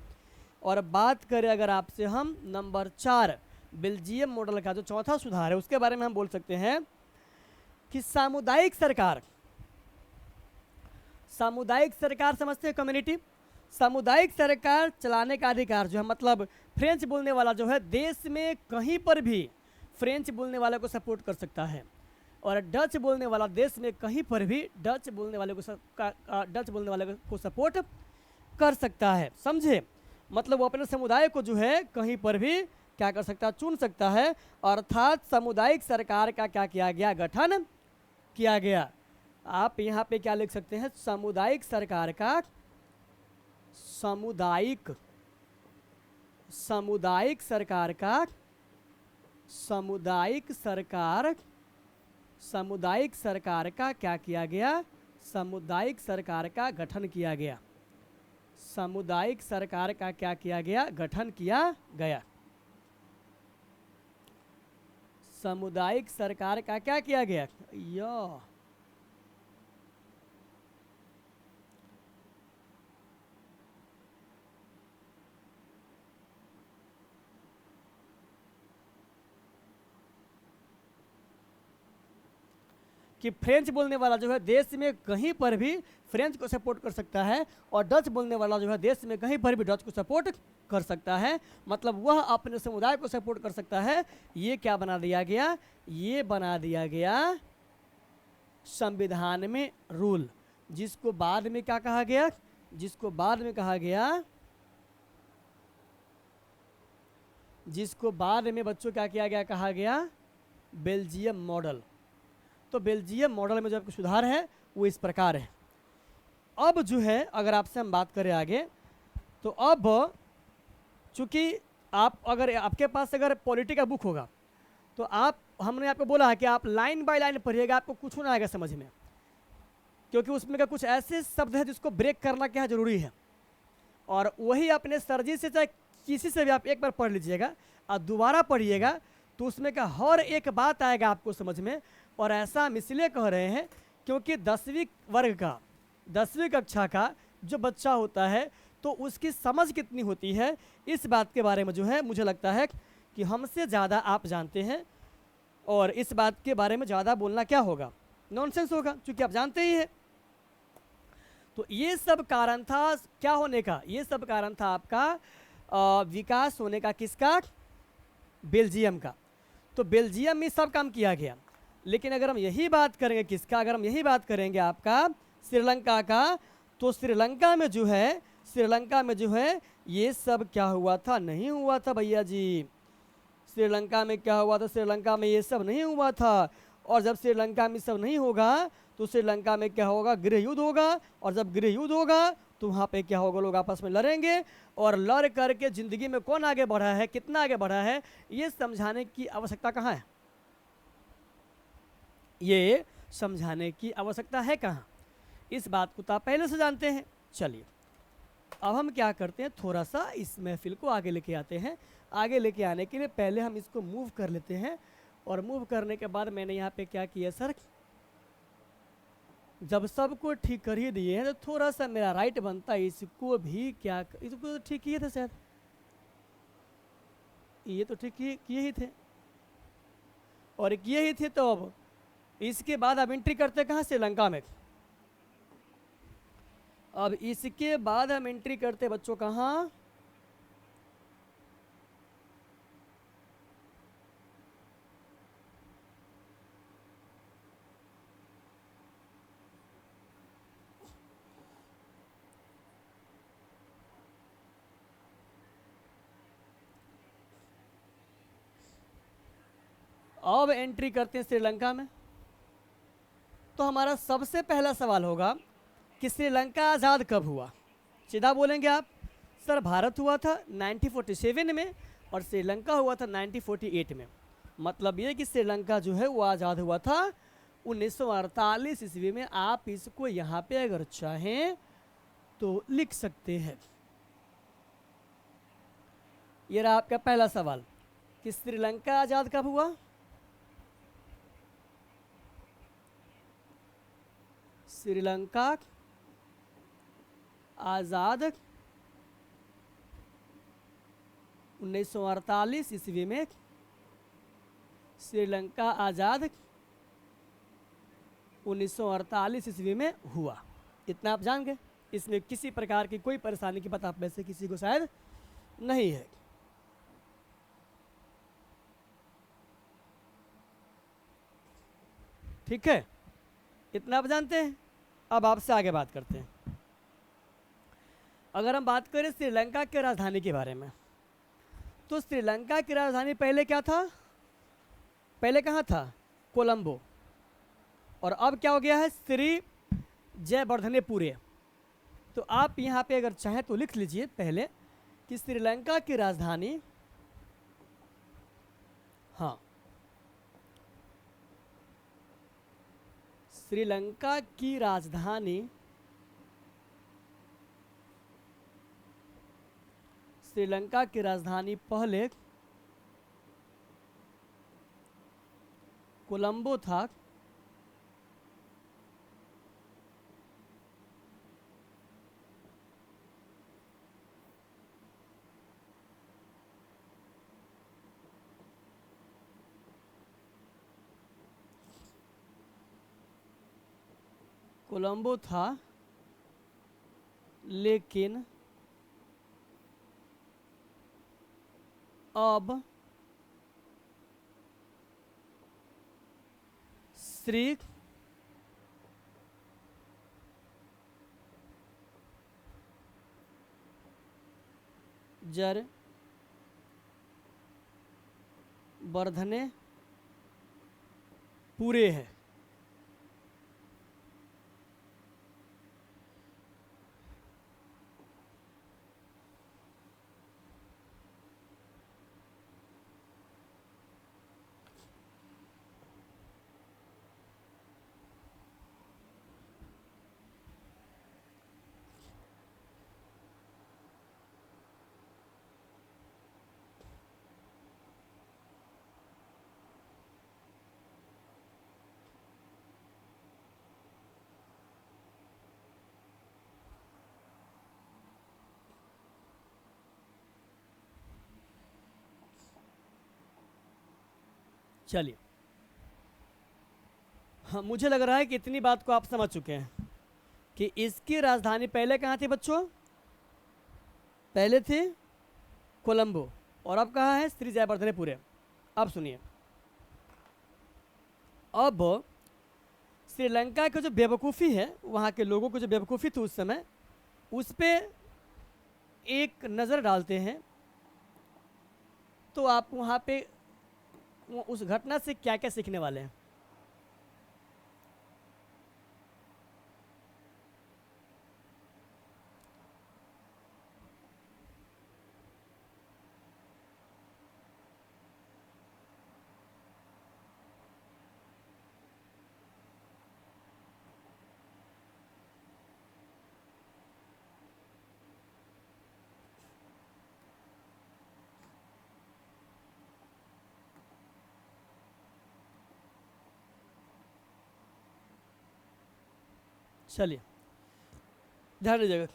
और बात करें अगर आपसे हम नंबर 4 बेल्जियम मॉडल का जो चौथा सुधार है उसके बारे में हम बोल सकते हैं कि सामुदायिक सरकार समझते हैं, कम्युनिटी। सामुदायिक सरकार चलाने का अधिकार जो है, मतलब फ्रेंच बोलने वाला जो है देश में कहीं पर भी फ्रेंच बोलने वाले को सपोर्ट कर सकता है, और डच बोलने वाला देश में कहीं पर भी डच बोलने वाले को सपोर्ट कर सकता है। समझे, मतलब वो अपने समुदाय को जो है कहीं पर भी क्या कर सकता है, चुन सकता है। अर्थात सामुदायिक सरकार का क्या किया गया, गठन किया गया। आप यहाँ पे क्या लिख सकते हैं, सामुदायिक सरकार का, सामुदायिक सामुदायिक सरकार का, सामुदायिक सरकार, सामुदायिक सरकार का क्या किया गया, सामुदायिक सरकार का गठन किया गया। सामुदायिक सरकार का क्या किया गया, गठन किया गया। सामुदायिक सरकार का क्या किया गया, कि फ्रेंच बोलने वाला जो है देश में कहीं पर भी फ्रेंच को सपोर्ट कर सकता है और डच बोलने वाला जो है देश में कहीं पर भी डच को सपोर्ट कर सकता है। मतलब वह अपने समुदाय को सपोर्ट कर सकता है। ये क्या बना दिया गया, ये बना दिया गया संविधान में रूल, जिसको बाद में क्या कहा गया, जिसको बाद में कहा गया, जिसको बाद में बच्चों क्या किया गया, कहा गया बेल्जियम मॉडल। तो बेल्जियम मॉडल में जो आपको सुधार है वो इस प्रकार है। अब जो है अगर आपसे हम बात करें आगे, तो अब चूंकि आप अगर आपके पास अगर पॉलिटी का बुक होगा तो आप, हमने आपको बोला है कि आप लाइन बाय लाइन पढ़िएगा, आपको कुछ ना आएगा समझ में, क्योंकि उसमें का कुछ ऐसे शब्द है जिसको ब्रेक करना क्या जरूरी है। और वही अपने सरजी से चाहे किसी से भी आप एक बार पढ़ लीजिएगा और दोबारा पढ़िएगा तो उसमें का हर एक बात आएगा आपको समझ में। और ऐसा हम इसलिए कह रहे हैं क्योंकि 10वीं वर्ग का, 10वीं कक्षा का जो बच्चा होता है तो उसकी समझ कितनी होती है इस बात के बारे में जो है मुझे लगता है कि हमसे ज़्यादा आप जानते हैं। और इस बात के बारे में ज़्यादा बोलना क्या होगा, नॉनसेंस होगा, क्योंकि आप जानते ही हैं। तो ये सब कारण था क्या होने का, ये सब कारण था आपका विकास होने का, किसका, बेल्जियम का। तो बेल्जियम में सब काम किया गया। लेकिन अगर हम यही बात करेंगे किसका, अगर हम यही बात करेंगे आपका श्रीलंका का, तो श्रीलंका में जो है, श्रीलंका में जो है ये सब क्या हुआ था, नहीं हुआ था भैया जी। श्रीलंका में क्या हुआ था, श्रीलंका में ये सब नहीं हुआ था। और जब श्रीलंका में सब नहीं होगा तो श्रीलंका में क्या होगा, गृह युद्ध होगा। और जब गृह युद्ध होगा तो वहाँ पे क्या होगा, लोग आपस में लड़ेंगे। और लड़ करके ज़िंदगी में कौन आगे बढ़ा है, कितना आगे बढ़ा है, ये समझाने की आवश्यकता कहाँ है, ये समझाने की आवश्यकता है कहाँ। इस बात को तो आप पहले से जानते हैं। चलिए अब हम क्या करते हैं, थोड़ा सा इस महफिल को आगे लेके आते हैं। आगे लेके आने के लिए पहले हम इसको मूव कर लेते हैं। और मूव करने के बाद मैंने यहाँ पे क्या किया सर, जब सबको ठीक कर ही दिए हैं तो थोड़ा सा मेरा राइट बनता है इसको भी क्या, इसको तो ठीक किए थे शायद, ये तो ठीक किए ही थे और किए ही थे। तो अब इसके बाद अब एंट्री करते कहाँ, श्रीलंका में। अब इसके बाद हम एंट्री करते बच्चों कहाँ, अब एंट्री करते हैं श्रीलंका में। तो हमारा सबसे पहला सवाल होगा कि श्रीलंका आज़ाद कब हुआ। सीधा बोलेंगे आप, सर भारत हुआ था 1947 में और श्रीलंका हुआ था 1948 में। मतलब ये कि श्रीलंका जो है वो आज़ाद हुआ था 1948 ईस्वी में। आप इसको यहाँ पे अगर चाहें तो लिख सकते हैं। ये रहा आपका पहला सवाल कि श्रीलंका आज़ाद कब हुआ। श्रीलंका आज़ाद 1948 ईस्वी में। श्रीलंका आज़ाद 1948 ईस्वी में हुआ। इतना आप जान गए, इसमें किसी प्रकार की कोई परेशानी की बात आप में से किसी को शायद नहीं है। ठीक है, इतना आप जानते हैं। अब आपसे आगे बात करते हैं। अगर हम बात करें श्रीलंका के राजधानी के बारे में तो श्रीलंका की राजधानी पहले क्या था? पहले कहाँ था? कोलंबो। और अब क्या हो गया है? श्री जयवर्धनेपुरे। तो आप यहाँ पे अगर चाहें तो लिख लीजिए पहले कि श्रीलंका की राजधानी, हाँ, श्रीलंका की राजधानी, श्रीलंका की राजधानी पहले कोलंबो था। कोलंबो था, लेकिन अब श्री जयवर्धनेपुरे है। चलिए, हाँ, मुझे लग रहा है कि इतनी बात को आप समझ चुके हैं कि इसकी राजधानी पहले कहाँ थी बच्चों? पहले थी कोलंबो, और अब कहाँ है? श्री जयवर्धनेपुरे। अब सुनिए, अब श्रीलंका की जो बेवकूफ़ी है, वहाँ के लोगों को जो बेवकूफ़ी थी उस समय, उस पर एक नज़र डालते हैं। तो आप वहाँ पे उस घटना से क्या क्या सीखने वाले हैं? चलिए, ध्यान दीजिएगा।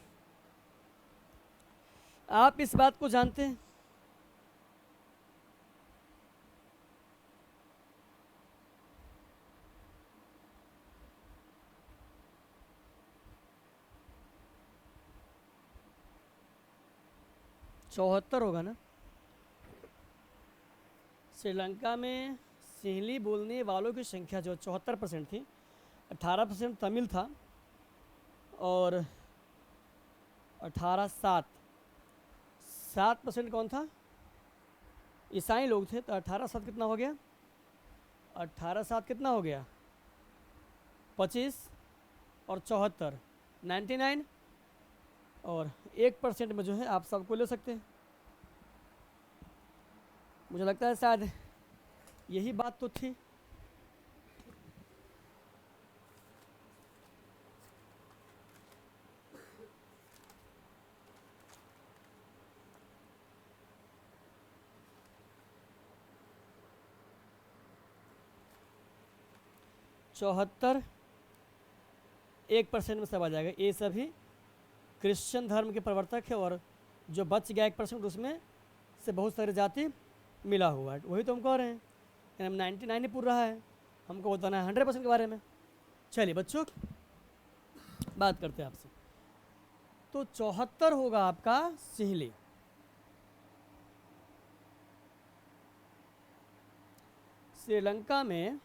आप इस बात को जानते हैं चौहत्तर होगा ना? श्रीलंका में सिंहली बोलने वालों की संख्या जो 74% थी, 18% तमिल था, और 7% कौन था? ईसाई लोग थे। तो 18/7 कितना हो गया? 18/7 कितना हो गया? 25 और 74, 99। और 1% में जो है आप सबको ले सकते हैं। मुझे लगता है शायद यही बात तो थी। चौहत्तर 1% में सब आ जाएगा। ये सभी क्रिश्चियन धर्म के प्रवर्तक है, और जो बच गया 1% उसमें से बहुत सारी जाति मिला हुआ है। वही तो हम कह रहे हैं, हम 99 ही पूर रहा है, हमको बताना है 100% के बारे में। चलिए बच्चों, बात करते हैं आपसे। तो 74 होगा आपका सिंहली। श्रीलंका में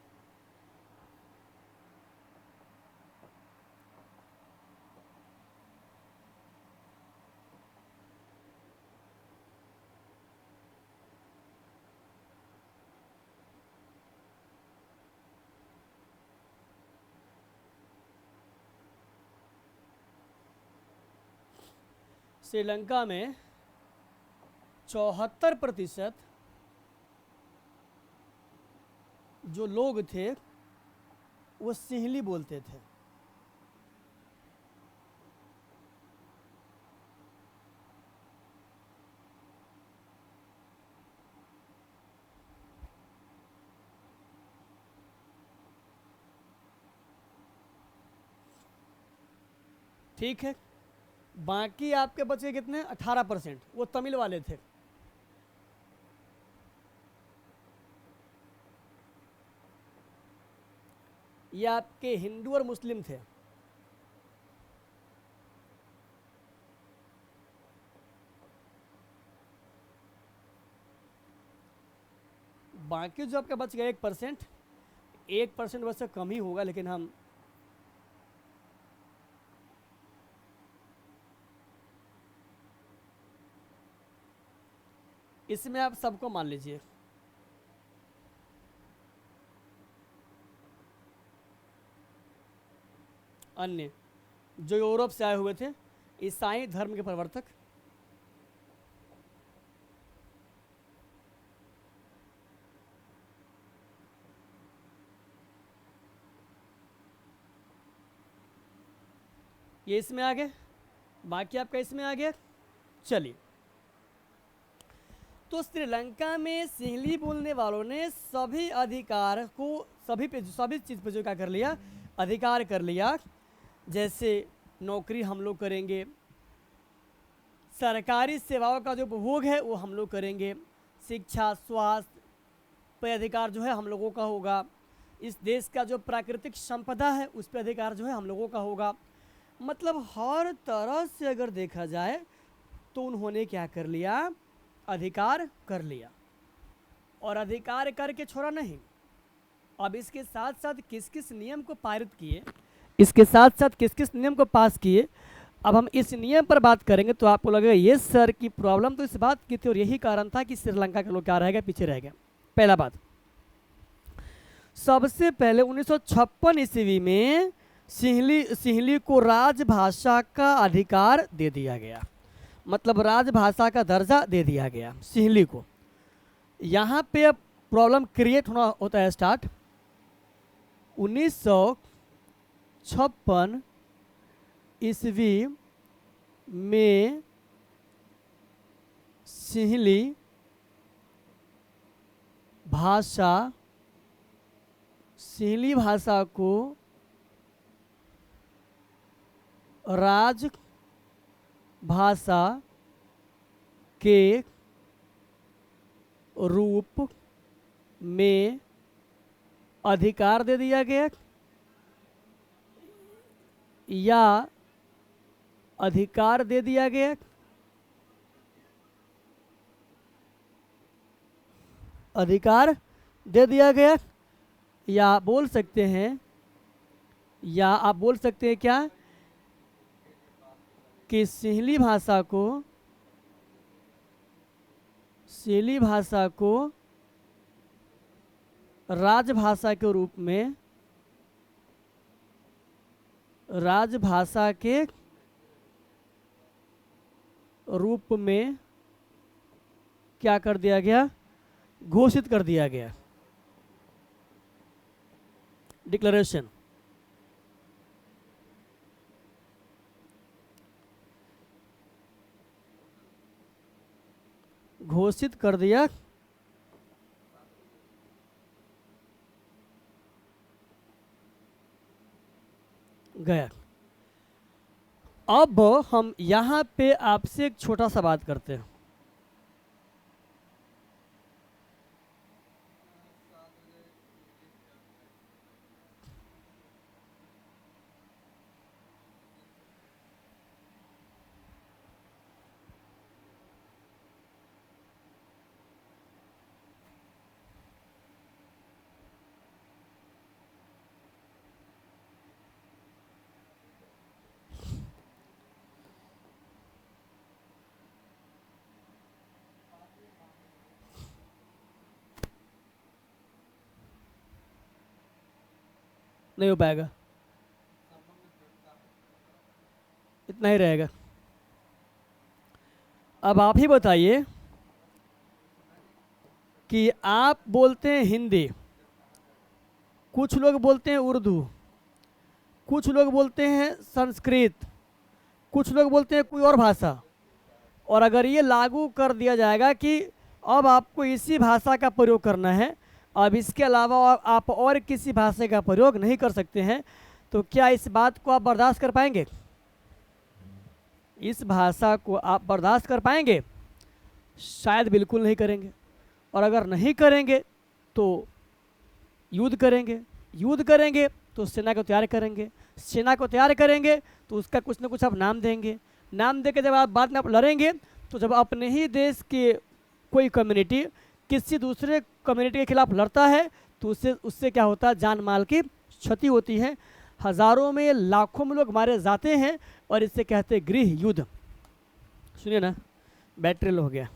श्रीलंका में 74% जो लोग थे वो सिंहली बोलते थे। ठीक है, बाकी आपके बचे कितने, 18%, वो तमिल वाले थे। ये आपके हिंदू और मुस्लिम थे। बाकी जो आपका बच गया 1%, 1% वैसे कम ही होगा, लेकिन हम इसमें आप सबको मान लीजिए। अन्य जो यूरोप से आए हुए थे, ईसाई धर्म के प्रवर्तक, ये इसमें आ गए, बाकी आपका इसमें आ गया। चलिए, तो श्रीलंका में सिंहली बोलने वालों ने सभी अधिकार को, सभी चीज़ पे जो क्या कर लिया, अधिकार कर लिया। जैसे नौकरी हम लोग करेंगे, सरकारी सेवाओं का जो उपभोग है वो हम लोग करेंगे, शिक्षा स्वास्थ्य पे अधिकार जो है हम लोगों का होगा, इस देश का जो प्राकृतिक संपदा है उस पर अधिकार जो है हम लोगों का होगा। मतलब हर तरह से अगर देखा जाए तो उन्होंने क्या कर लिया, अधिकार कर लिया। और अधिकार करके छोड़ा नहीं, अब इसके साथ साथ किस किस नियम को पारित किए, इसके साथ साथ किस किस नियम को पास किए, अब हम इस नियम पर बात करेंगे तो आपको लगेगा ये सर की प्रॉब्लम तो इस बात की थी और यही कारण था कि श्रीलंका के लोग क्या रह गए, पीछे रह गए। पहला बात, सबसे पहले 1956 ईस्वी में सिंहली को राजभाषा का अधिकार दे दिया गया, मतलब राजभाषा का दर्जा दे दिया गया सिंहली को। यहाँ पे अब प्रॉब्लम क्रिएट होता है स्टार्ट। 1956 ईस्वी में सिंहली भाषा को राजभाषा के रूप में अधिकार दे दिया गया, या अधिकार दे दिया गया, अधिकार दे दिया गया, या बोल सकते हैं, या आप बोल सकते हैं क्या कि सिंहली भाषा को राजभाषा के रूप में, राजभाषा के रूप में क्या कर दिया गया, घोषित कर दिया गया, डिक्लेरेशन। घोषित कर दिया गया। अब हम यहाँ पे आपसे एक छोटा सा बात करते हैं। नहीं हो पाएगा, इतना ही रहेगा। अब आप ही बताइए कि आप बोलते हैं हिंदी, कुछ लोग बोलते हैं उर्दू, कुछ लोग बोलते हैं संस्कृत, कुछ लोग बोलते हैं कोई और भाषा, और अगर ये लागू कर दिया जाएगा कि अब आपको इसी भाषा का प्रयोग करना है, अब इसके अलावा आप और किसी भाषा का प्रयोग नहीं कर सकते हैं, तो क्या इस बात को आप बर्दाश्त कर पाएंगे? इस भाषा को आप बर्दाश्त कर पाएंगे? शायद बिल्कुल नहीं करेंगे। और अगर नहीं करेंगे तो युद्ध करेंगे, युद्ध करेंगे तो सेना को तैयार करेंगे, सेना को तैयार करेंगे तो उसका कुछ ना कुछ आप नाम देंगे, नाम दे के जब आप बाद में आप लड़ेंगे, तो जब अपने ही देश के कोई कम्युनिटी किसी दूसरे कम्युनिटी के खिलाफ लड़ता है तो उससे क्या होता है, जान माल की क्षति होती है, हज़ारों में लाखों में लोग मारे जाते हैं, और इससे कहते हैं गृह युद्ध। सुनिए ना, बैटरी लो हो गया।